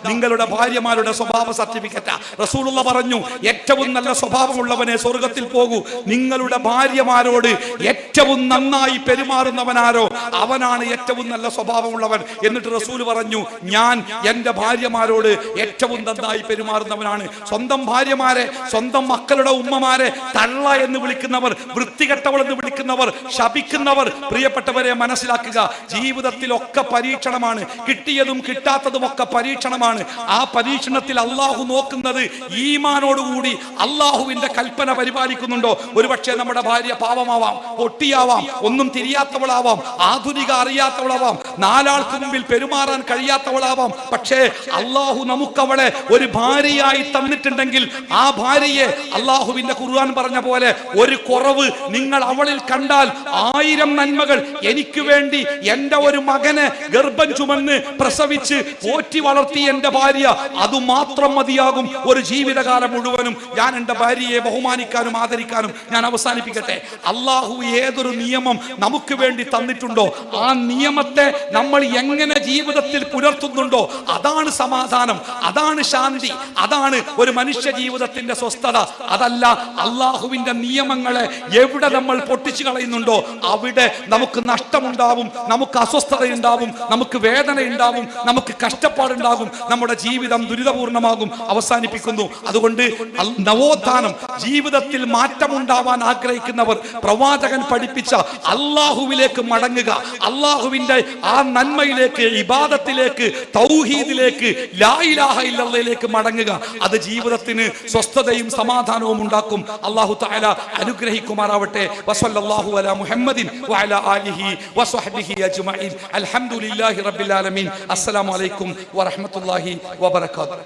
നിങ്ങളുടെ ഭാര്യമാരുടെ സ്വഭാവ സർട്ടിഫിക്കറ്റാ. റസൂലുള്ള പറഞ്ഞു, ഏറ്റവും നല്ല സ്വഭാവമുള്ളവനെ സ്വർഗത്തിൽ പോകൂ. നിങ്ങളുടെ ഭാര്യമാരോട് ഏറ്റവും നന്നായി പെരുമാറുന്നവനാരോ അവനാണ് ഏറ്റവും നല്ല സ്വഭാവമുള്ളവൻ. എന്നിട്ട് റസൂൽ പറഞ്ഞു, ഞാൻ എന്റെ ഭാര്യമാരോട് ഏറ്റവും നന്നായി പെരുമാറുന്നവനാണ്. സ്വന്തം ഭാര്യമാരെ, സ്വന്തം മക്കളുടെ ഉമ്മമാരെ തള്ള എന്ന് വിളിക്കുന്നവർ, വൃത്തികെട്ടവൾ എന്ന് വിളിക്കുന്നവർ, ശപിക്കുന്നവർ, പ്രിയപ്പെട്ടവരെ മനസ്സിലാക്കുക, ജീവിതത്തിലൊക്കെ പരീക്ഷണമാണ്. കിട്ടിയതും കിട്ടാത്തതും ഒക്കെ പരീക്ഷണമാണ്. ആ പരീക്ഷണത്തിൽ അള്ളാഹു നോക്കുന്നത് ഈമാനോടുകൂടി അള്ളാഹുവിന്റെ കൽപ്പന പരിപാലിക്കുന്നുണ്ടോ. ഒരുപക്ഷെ നമ്മുടെ ഭാര്യ പാവമാവാം, പൊട്ടിയാവാം, ഒന്നും തിരിയാത്തവളാവാം, ആധുനിക അറിയാത്തവളാവാം, നാലാൾക്ക് മുമ്പിൽ പെരുമാറാൻ കഴിയാത്തവളാവാം. പക്ഷേ അള്ളാഹു നമുക്കവളെ ഒരു ഭാര്യയായി തന്നിട്ടുണ്ടെങ്കിൽ ആ ഭാര്യയെ അള്ളാഹുവിന്റെ ഖുർആൻ പറഞ്ഞ പോലെ ഒരു കുറവ് നിങ്ങൾ അവളിൽ കണ്ടാൽ 1000 നന്മകൾ. എനിക്ക് വേണ്ടി എന്റെ ഒരു മകനെ ഗർഭം ചുമന്ന് പ്രസവിച്ച് പോറ്റി വളർത്തി എന്റെ ഭാര്യ, അതുമാത്രം മതിയാകും ഒരു ജീവിതകാലം മുഴുവനും ഞാൻ എന്റെ ഭാര്യയെ ബഹുമാനിക്കാനും ആദരിക്കാനും. ഞാൻ അവസാനിപ്പിക്കട്ടെ. അള്ളാഹു ഏതൊരു നിയമം നമുക്ക് വേണ്ടി തന്നിട്ടുണ്ടോ ആ നിയമത്തെ നമ്മൾ എങ്ങനെ ജീവിതത്തിൽ പുലർത്തുന്നുണ്ടോ അതാണ് സമാധാനം, അതാണ് ശാന്തി, അതാണ് ഒരു മനുഷ്യ ജീവിതത്തിന്റെ സ്വസ്ഥത. അതല്ല അള്ളാഹുവിന്റെ നിയമങ്ങളെ എവിടെ നമ്മൾ പൊട്ടിച്ചു കളയുന്നുണ്ടോ അവിടെ നമുക്ക് നഷ്ടമുണ്ടാവും, നമുക്ക് അസ്വസ്ഥതയുണ്ടാവും, നമുക്ക് വേദന ഉണ്ടാവും, നമുക്ക് കഷ്ടപ്പാടുണ്ടാകും, നമ്മുടെ ജീവിതം ദുരിതപൂർണമാകും. അവസാനിപ്പിക്കുന്നു. അതുകൊണ്ട് നവോത്ഥാനം, ജീവിതത്തിൽ മാറ്റമുണ്ടാവാൻ ആഗ്രഹിക്കുന്നവർ പ്രവാചകൻ പഠിപ്പിച്ച അള്ളാഹുവിലേക്ക് മടങ്ങുക, അള്ളാഹുവിന്റെ ആ നന്മയിലേക്ക്, ഇബാദത്തിലേക്ക്, തൗഹീദിലേക്ക്, ലാ ഇലാഹ ഇല്ലല്ലാഹിലേക്ക് മടങ്ങുക. അത് ജീവിതത്തിന് സ്വസ്ഥതയും സമാധാനവും ഉണ്ടാക്കും. അല്ലാഹു തആല അനുഗ്രഹിക്കുമാറാവട്ടെ. വസല്ലല്ലാഹു അലാ മുഹമ്മദിൻ വഅലാ ആലിഹി വസ്വഹ്ബിഹി അജ്മഈൻ. അൽഹംദുലില്ലാഹി റബ്ബിൽ ആലമീൻ. അസ്സലാമു അലൈക്കും വറഹ്മത്തുള്ളാഹി വബറകാതുഹു.